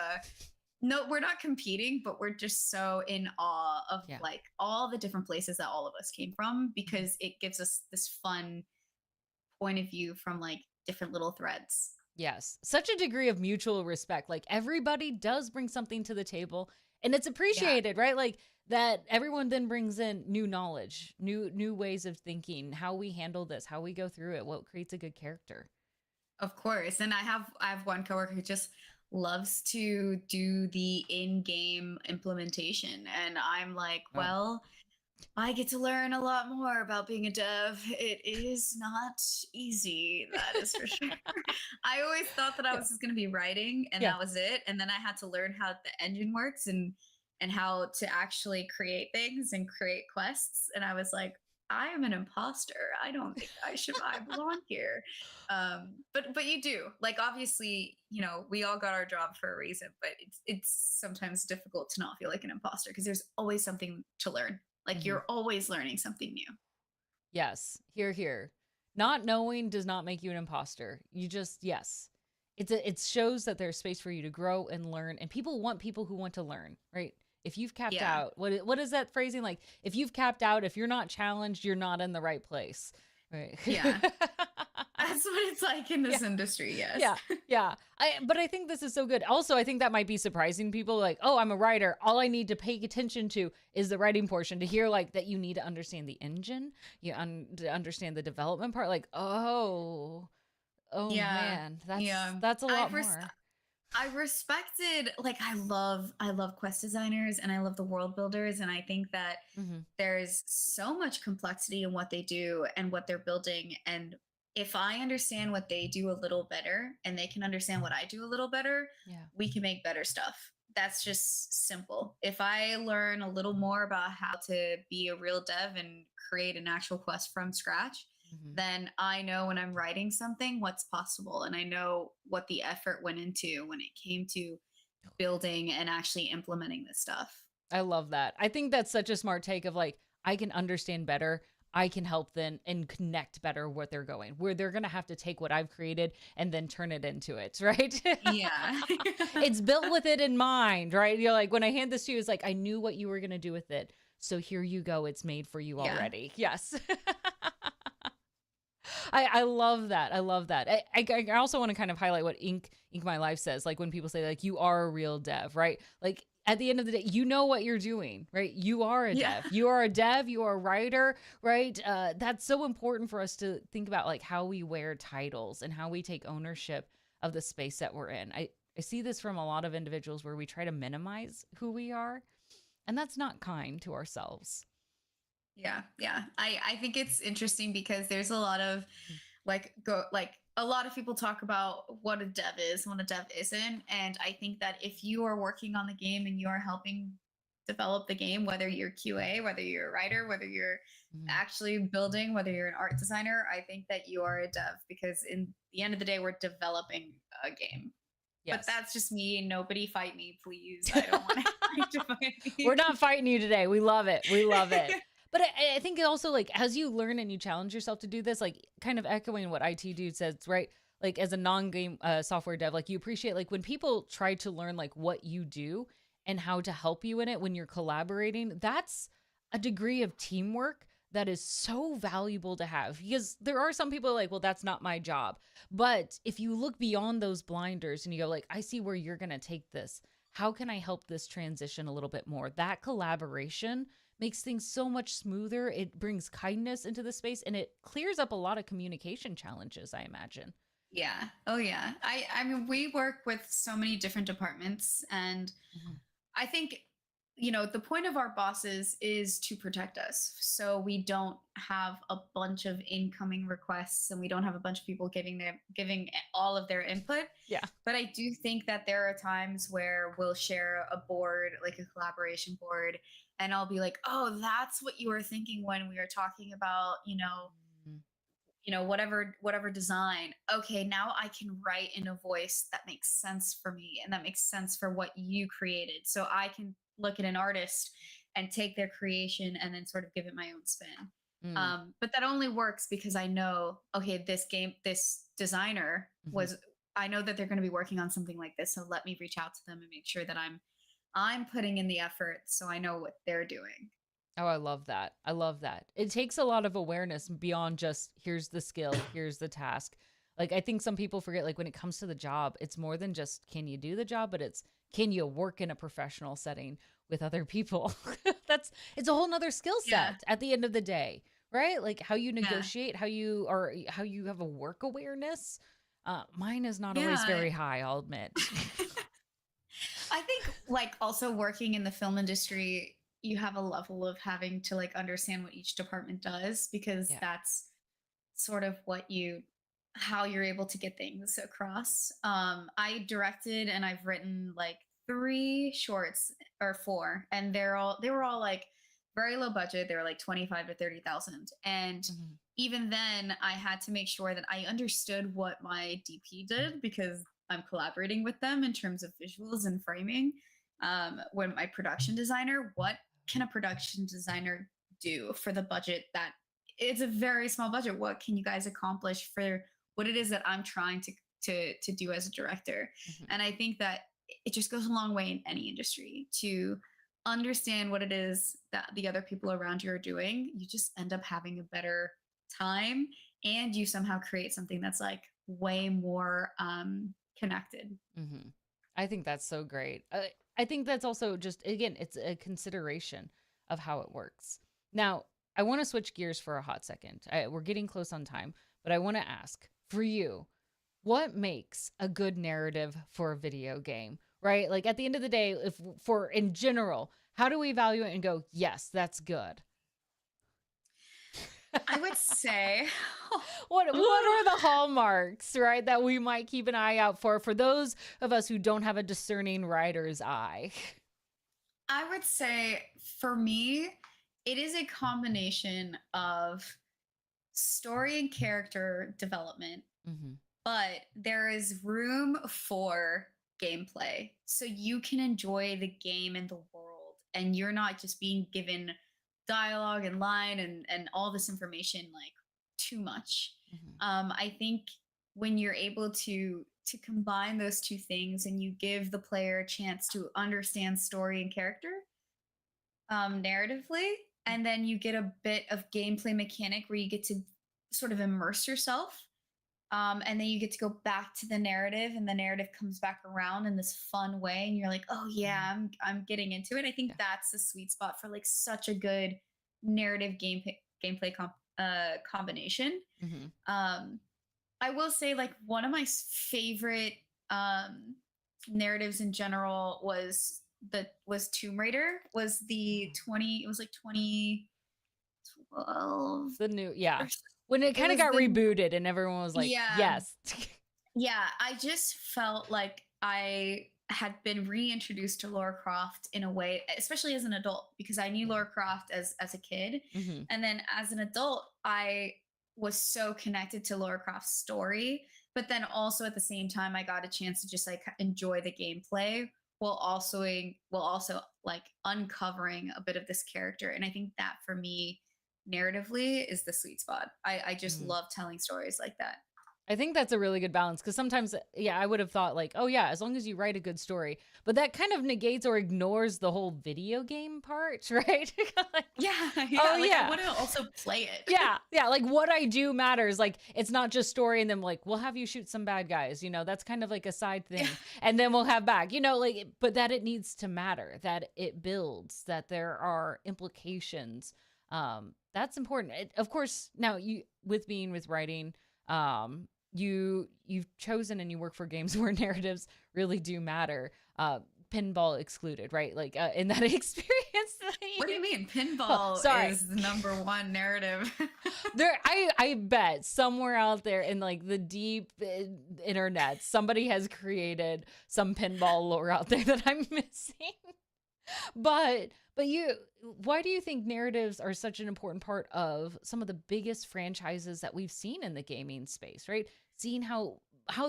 no, we're not competing, but we're just so in awe of Yeah. like all the different places that all of us came from Mhm. because it gives us this fun point of view from like different little threads. Yes. Such a degree of mutual respect. Like everybody does bring something to the table and it's Yeah, appreciated, right? Like that everyone then brings in new knowledge, new ways of thinking, how we handle this, how we go through it, what creates a good character. of course. And I have one coworker who just loves to do the in-game implementation. And I'm like, Oh. well, I get to learn a lot more about being a dev. It is not easy, that is for sure. I always thought that I Yeah. was just going to be writing and Yeah. that was it. And then I had to learn how the engine works and how to actually create things and create quests. And I was like, I am an imposter. I don't think I belong here. But you do like obviously we all got our job for a reason, but it's sometimes difficult to not feel like an imposter because there's always something to learn, like Mhm. you're always learning something new. Yes. Here, here. Not knowing does not make you an imposter. You just, yes. It shows that there's space for you to grow and learn, and people want people who want to learn, right? If you've capped Yeah. out, what is that phrasing like? If you've capped out, if you're not challenged, you're not in the right place, right? Yeah. That's what it's like in Yeah. this industry, yes. Yeah, yeah. But I think this is so good. Also, I think that might be surprising people. Like, oh, I'm a writer. All I need to pay attention to is the writing portion. To hear like that, you need to understand the engine. To understand the development part. Like, oh Yeah. man, that's Yeah. that's a I lot first more. I respected, like, I love quest designers and I love the world builders, and I think that Hmm. there's so much complexity in what they do and what they're building. And if I understand what they do a little better and they can understand what I do a little better, Yeah. we can make better stuff. That's just simple. If I learn a little more about how to be a real dev and create an actual quest from scratch, Hmm. then I know when I'm writing something what's possible, and I know what the effort went into when it came to building and actually implementing this stuff. I love that. I think that's such a smart take of like, I can understand better. I can help them and connect better what they're going, where they're going to have to take what I've created and then turn it into it, right? Yeah. It's built with it in mind, right? You're like, when I hand this to you, it's like, I knew what you were going to do with it. So here you go. It's made for you Yeah. already. Yes. I love that. I love that. I also want to kind of highlight what Ink My Life says. Like when people say like you are a real dev, right? Like at the end of the day, you know what you're doing, right? You are a Yeah. dev. You are a dev. You are a writer, right? That's so important for us to think about like how we wear titles and how we take ownership of the space that we're in. I see this from a lot of individuals where we try to minimize who we are, and that's not kind to ourselves. Yeah. Yeah. I think it's interesting because there's a lot of Mhm. like a lot of people talk about what a dev is, what a dev isn't. And I think that if you are working on the game and you are helping develop the game, whether you're QA, whether you're a writer, whether you're Mhm. actually building, whether you're an art designer, I think that you are a dev because in the end of the day, we're developing a game. But Yes. that's just me. Nobody fight me, please. I don't want to fight We're me. not fighting you today. We love it. We love it. But I think it also like as you learn and you challenge yourself to do this, like kind of echoing what IT dude says, right? Like as a non-game software dev, like you appreciate like when people try to learn like what you do and how to help you in it when you're collaborating, that's a degree of teamwork that is so valuable to have because there are some people like, well, that's not my job. But if you look beyond those blinders and you go like, I see where you're going to take this, how can I help this transition a little bit more? That collaboration makes things so much smoother. It brings kindness into the space and it clears up a lot of communication challenges, I imagine. Yeah. Oh yeah. I mean we work with so many different departments, and Mhm. I think the point of our bosses is to protect us. So we don't have a bunch of incoming requests and we don't have a bunch of people giving all of their input. Yeah. But I do think that there are times where we'll share a board, like a collaboration board, and I'll be like, "Oh, that's what you were thinking when we were talking about, Mhm. whatever design. Okay, now I can write in a voice that makes sense for me and that makes sense for what you created, so I can look at an artist and take their creation and then sort of give it my own spin. Mm. But that only works because I know, okay, this designer Mhm. was I know that they're going to be working on something like this, so let me reach out to them and make sure that I'm putting in the effort so I know what they're doing. Oh, I love that. I love that. It takes a lot of awareness beyond just here's the skill, here's the task. Like I think some people forget like when it comes to the job, it's more than just can you do the job, but it's can you work in a professional setting with other people? That's it's a whole nother skill Yeah. set at the end of the day, right? Like how you Yeah. negotiate, how you have a work awareness. Mine is not always Yeah. very high, I'll admit. I think like also working in the film industry, you have a level of having to like understand what each department does because Yeah. that's sort of what you how you're able to get things across. I directed and I've written like 3 shorts or 4, and they were all like very low budget. They were like 25 to 30,000. And Mhm. even then I had to make sure that I understood what my DP did because I'm collaborating with them in terms of visuals and framing. When my production designer, what can a production designer do for the budget that it's a very small budget? What can you guys accomplish for what it is that I'm trying to do as a director? Mhm. And I think that it just goes a long way in any industry to understand what it is that the other people around you are doing. You just end up having a better time, and you somehow create something that's like way more connected. Mhm. I think that's so great. I think that's also just, again, it's a consideration of how it works. Now, I want to switch gears for a hot second. We're getting close on time, but I want to ask for you, what makes a good narrative for a video game, right? Like at the end of the day, if for in general, how do we evaluate and go, yes, that's good? I would say, What are the hallmarks, right, that we might keep an eye out for those of us who don't have a discerning writer's eye? I would say for me, it is a combination of story and character development, Mm-hmm. but there is room for gameplay. So you can enjoy the game and the world, and you're not just being given dialogue and line and all this information like too much. Mm-hmm. I think when you're able to combine those two things and you give the player a chance to understand story and character narratively, and then you get a bit of gameplay mechanic where you get to sort of immerse yourself, and then you get to go back to the narrative and the narrative comes back around in this fun way and you're like, oh yeah, I'm getting into it. I think Yeah. that's the sweet spot for like such a good narrative gameplay combination. Mm-hmm. I will say like one of my favorite narratives in general was Tomb Raider. Was the 20 it was like 2012 The new, yeah. or When it it kind of was got the rebooted and everyone was like, yeah. yes. Yeah, I just felt like I had been reintroduced to Lara Croft in a way, especially as an adult, because I knew Lara Croft as a kid, Mm-hmm. and then as an adult, I was so connected to Lara Croft's story. But then also at the same time, I got a chance to just like enjoy the gameplay while also like uncovering a bit of this character. And I think that for me, narratively, is the sweet spot. I just Mm-hmm. love telling stories like that. I think that's a really good balance because sometimes, yeah, I would have thought like, oh yeah, as long as you write a good story, but that kind of negates or ignores the whole video game part, right? Like, Yeah, yeah. oh Like I yeah, want to also play it. yeah, like what I do matters. Like it's not just story, and then like we'll have you shoot some bad guys, that's kind of like a side Yeah. thing, and then we'll have back, like, but that it needs to matter, that it builds, that there are implications. That's important. Of course, now you with writing. You've chosen and you work for games where narratives really do matter, pinball excluded, right? Like in that experience that What do you mean? oh, Pinball sorry. is the number one narrative. There, I bet somewhere out there in like the deep internet somebody has created some pinball lore out there that I'm missing. But you, why do you think narratives are such an important part of some of the biggest franchises that we've seen in the gaming space, right? Seeing how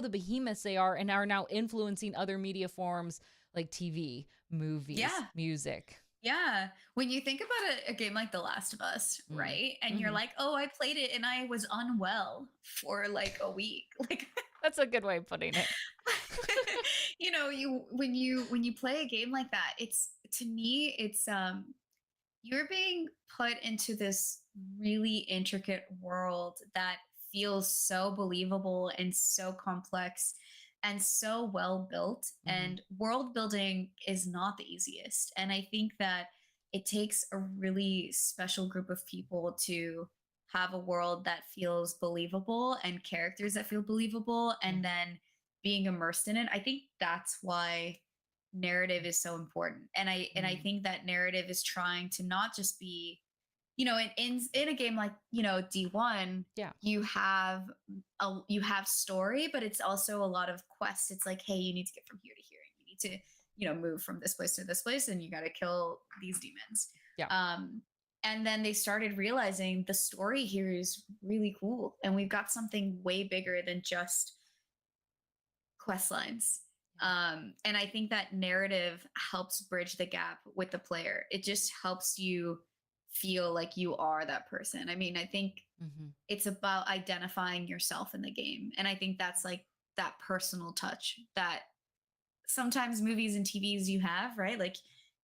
the behemoths they are and are now influencing other media forms like TV, movies, Yeah. music. Yeah. When you think about a game like The Last of Us, Mm. right? And you're Mhm. like, oh, I played it and I was unwell for like a week. Like That's a good way of putting it. when you play a game like that, it's to me, it's you're being put into this really intricate world that feels so believable and so complex and so well built. Mhm. And world building is not the easiest. And I think that it takes a really special group of people to have a world that feels believable and characters that feel believable Yeah. and then being immersed in it. I think that's why narrative is so important. And I Mm. think that narrative is trying to not just be, in a game like, D1, Yeah. you have story, but it's also a lot of quests. It's like, hey, you need to get from here to here, and you need to, move from this place to this place, and you got to kill these demons. Yeah. And then they started realizing the story here is really cool, and we've got something way bigger than just quest lines. And I think that narrative helps bridge the gap with the player. It just helps you feel like you are that person. I mean, I think Mhm. it's about identifying yourself in the game. And I think that's like that personal touch that sometimes movies and TVs you have, right? Like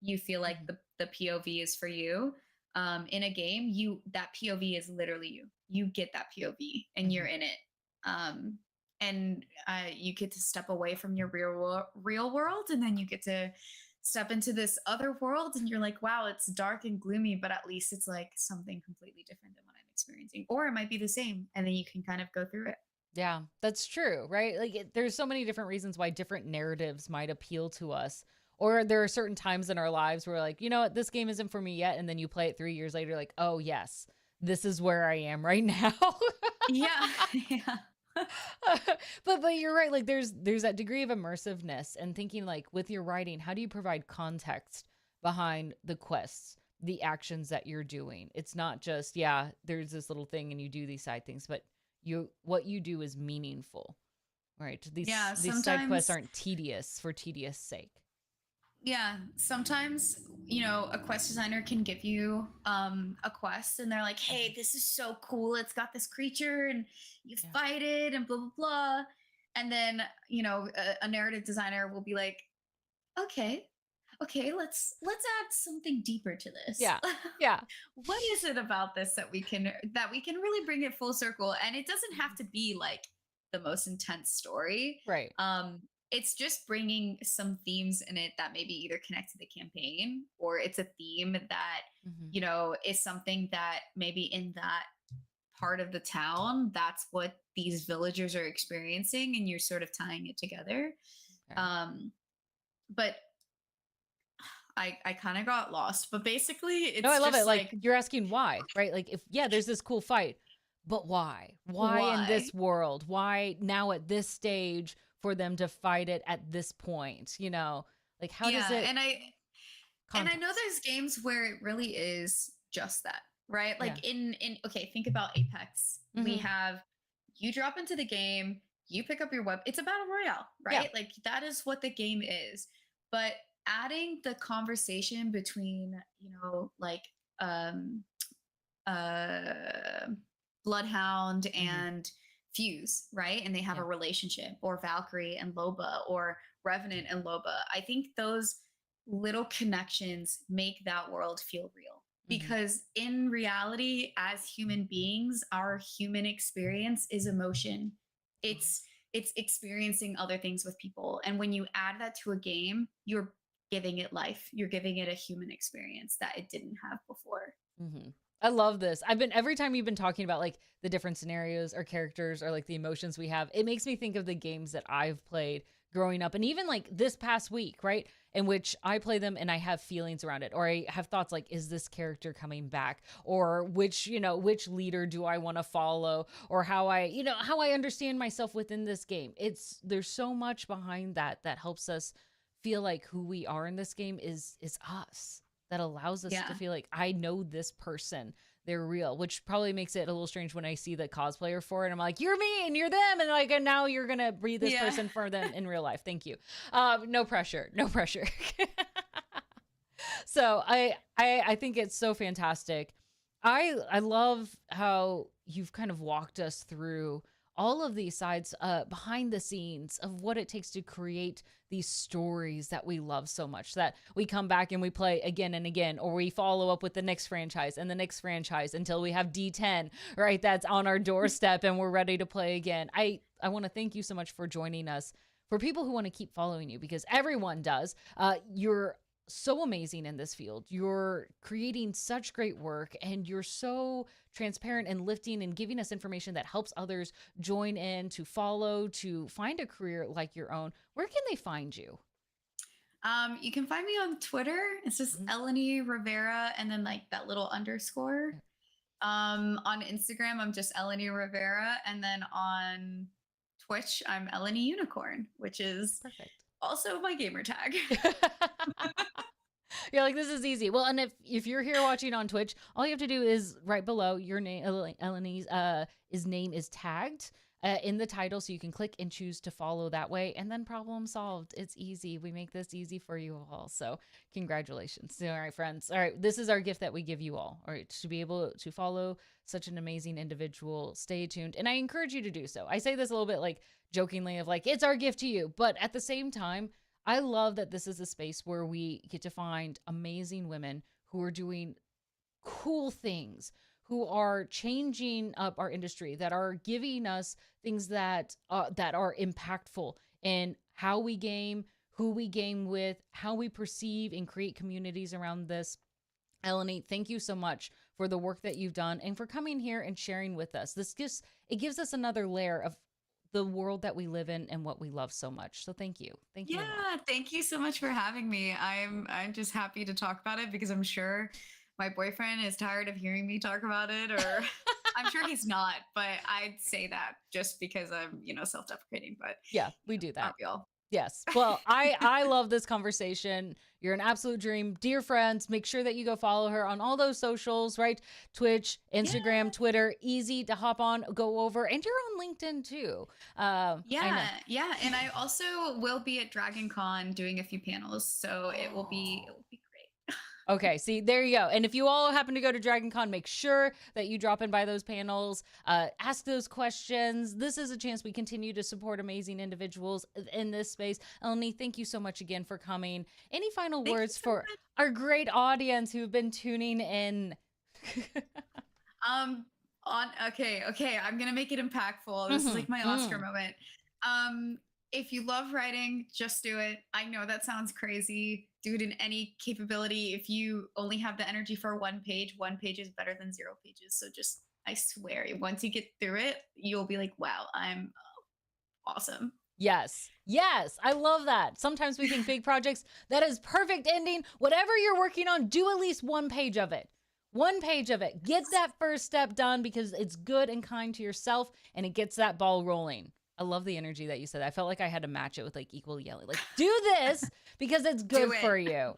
you feel like Mhm. the POV is for you. In a game, that POV is literally you. You get that POV and you're in it. And you get to step away from your real world, and then you get to step into this other world, and you're like, wow, it's dark and gloomy, but at least it's like something completely different than what I'm experiencing, or it might be the same, and then you can kind of go through it. Yeah, that's true, right? Like there's so many different reasons why different narratives might appeal to us. Or there are certain times in our lives where like, you know what, this game isn't for me yet. And then you play it 3 years later, like, oh yes, this is where I am right now. Yeah. Yeah. But you're right. Like there's that degree of immersiveness and thinking like with your writing, how do you provide context behind the quests, the actions that you're doing? It's not just, yeah, there's this little thing and you do these side things, but what you do is meaningful. Right. Yeah, These side quests sometimes aren't tedious for tedious sake. yeah, sometimes, a quest designer can give you a quest and they're like, "Hey, Mhm. this is so cool. It's got this creature and you Yeah. fight it and blah blah blah." And then, a narrative designer will be like, "Okay. Okay, let's add something deeper to this. Yeah. Yeah. What is it about this that we can really bring it full circle?" And it doesn't have Mhm. to be like the most intense story. Right. It's just bringing some themes in it that maybe either connect to the campaign, or it's a theme that Hmm. is something that maybe in that part of the town, that's what these villagers are experiencing, and you're sort of tying it together. Okay. um but I kind of got lost, but basically No, I it's love it. just Like like, you're asking why, right? Like if yeah, there's this cool fight, but why? Why in why? this world? Why now at this stage for them to fight it at this point? Like how does Yeah, it and I know context? there's games where it really is just that, right? Yeah. Like in okay, think about Apex. We Hmm. have, you drop into the game, you pick up your weapon. It's a battle royale, Yeah. right? Like that is what the game is. But adding the conversation between, like um uh Bloodhound Hmm. and Fuse, right? And they have a Yeah. relationship, or Valkyrie and Loba, or Revenant and Loba. I think those little connections make that world feel real. Hmm. Because in reality, as human beings, our human experience is emotion. Hmm. It's experiencing other things with people. And when you add that to a game, you're giving it life. You're giving it a human experience that it didn't have before. Hmm. I love this. Every time you've been talking about like the different scenarios or characters or like the emotions we have, it makes me think of the games that I've played growing up and even like this past week, right? In which I play them and I have feelings around it or I have thoughts like, is this character coming back? Or which leader do I want to follow? Or how I understand myself within this game. There's so much behind that that helps us feel like who we are in this game is us that allows us to Yeah. feel like I know this person. They're real, which probably makes it a little strange when I see the cosplayer for it. I'm like, you're me and you're them. And like, and now you're going to be this Yeah. person for them in real life. Thank you. No pressure, no pressure. So I think it's so fantastic. I love how you've kind of walked us through all of these sides behind the scenes of what it takes to create these stories that we love so much that we come back and we play again and again, or we follow up with the next franchise and the next franchise until we have D10, right? That's on our doorstep and we're ready to play again. I want to thank you so much for joining us. For people who want to keep following you, because everyone does, you're so amazing in this field. You're creating such great work and you're so transparent and lifting and giving us information that helps others join in, to follow, to find a career like your own. Where can they find you? You can find me on Twitter. It's just Mhm. Eleni Rivera and then like that little underscore. Yeah, On Instagram, I'm just Eleni Rivera. And then on Twitch, I'm Eleni Unicorn, which is perfect. also my gamer tag. You're like, this is easy. Well, and if you're here watching on Twitch, all you have to do is right below your name, Eleni's his name is tagged in the title, so you can click and choose to follow that way, and then problem solved. It's easy. We make this easy for you all. So congratulations. All right, friends. All right, this is our gift that we give you all. All right, to be able to follow such an amazing individual. Stay tuned, and I encourage you to do so. I say this a little bit like jokingly of like it's our gift to you, but at the same time I love that this is a space where we get to find amazing women who are doing cool things, who are changing up our industry, that are giving us things that are impactful in how we game, who we game with, how we perceive and create communities around this. Eleni, thank you so much for the work that you've done and for coming here and sharing with us. This gives us another layer of the world that we live in and what we love so much. So thank you. Thank you a lot. Yeah, thank you so much for having me. I'm just happy to talk about it because I'm sure my boyfriend is tired of hearing me talk about it, or I'm sure he's not, but I'd say that just because I'm, self-deprecating, but Yeah, we do that. not real. Yes. Well, I love this conversation. You're an absolute dream. Dear friends, make sure that you go follow her on all those socials, right? Twitch, Instagram, Yeah. Twitter, easy to hop on, go over. And you're on LinkedIn too. I know. Yeah. And I also will be at Dragon Con doing a few panels. So it will be great. Okay, see, there you go. And if you all happen to go to Dragon Con, make sure that you drop in by those panels, ask those questions. This is a chance we continue to support amazing individuals in this space. Eleni, thank you so much again for coming. Any final Thank you words so for much. our great audience who've been tuning in? Um okay, I'm gonna make it impactful. This is like my Oscar moment. Um, if you love writing, just do it. I know that sounds crazy. Do it in any capability. If you only have the energy for one page is better than 0 pages. So just I swear, once you get through it, you'll be like, wow, I'm awesome. Yes. Yes. I love that. Sometimes we think big projects, that is perfect ending. Whatever you're working on, do at least one page of it. One page of it. Get that first step done because it's good and kind to yourself and it gets that ball rolling. I love the energy that you said. I felt like I had to match it with like equal yelling. Like, do this because it's good for you.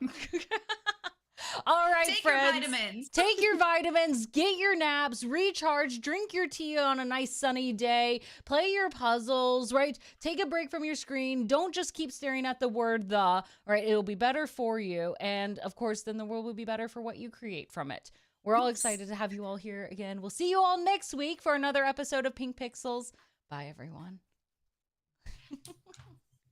All right, Take friends. your vitamins. Take your vitamins, get your naps, recharge, drink your tea on a nice sunny day, play your puzzles, right? Take a break from your screen. Don't just keep staring at the word the, right? It'll be better for you. And of course, then the world will be better for what you create from it. We're all excited to have you all here again. We'll see you all next week for another episode of Pink Pixels. Bye, everyone.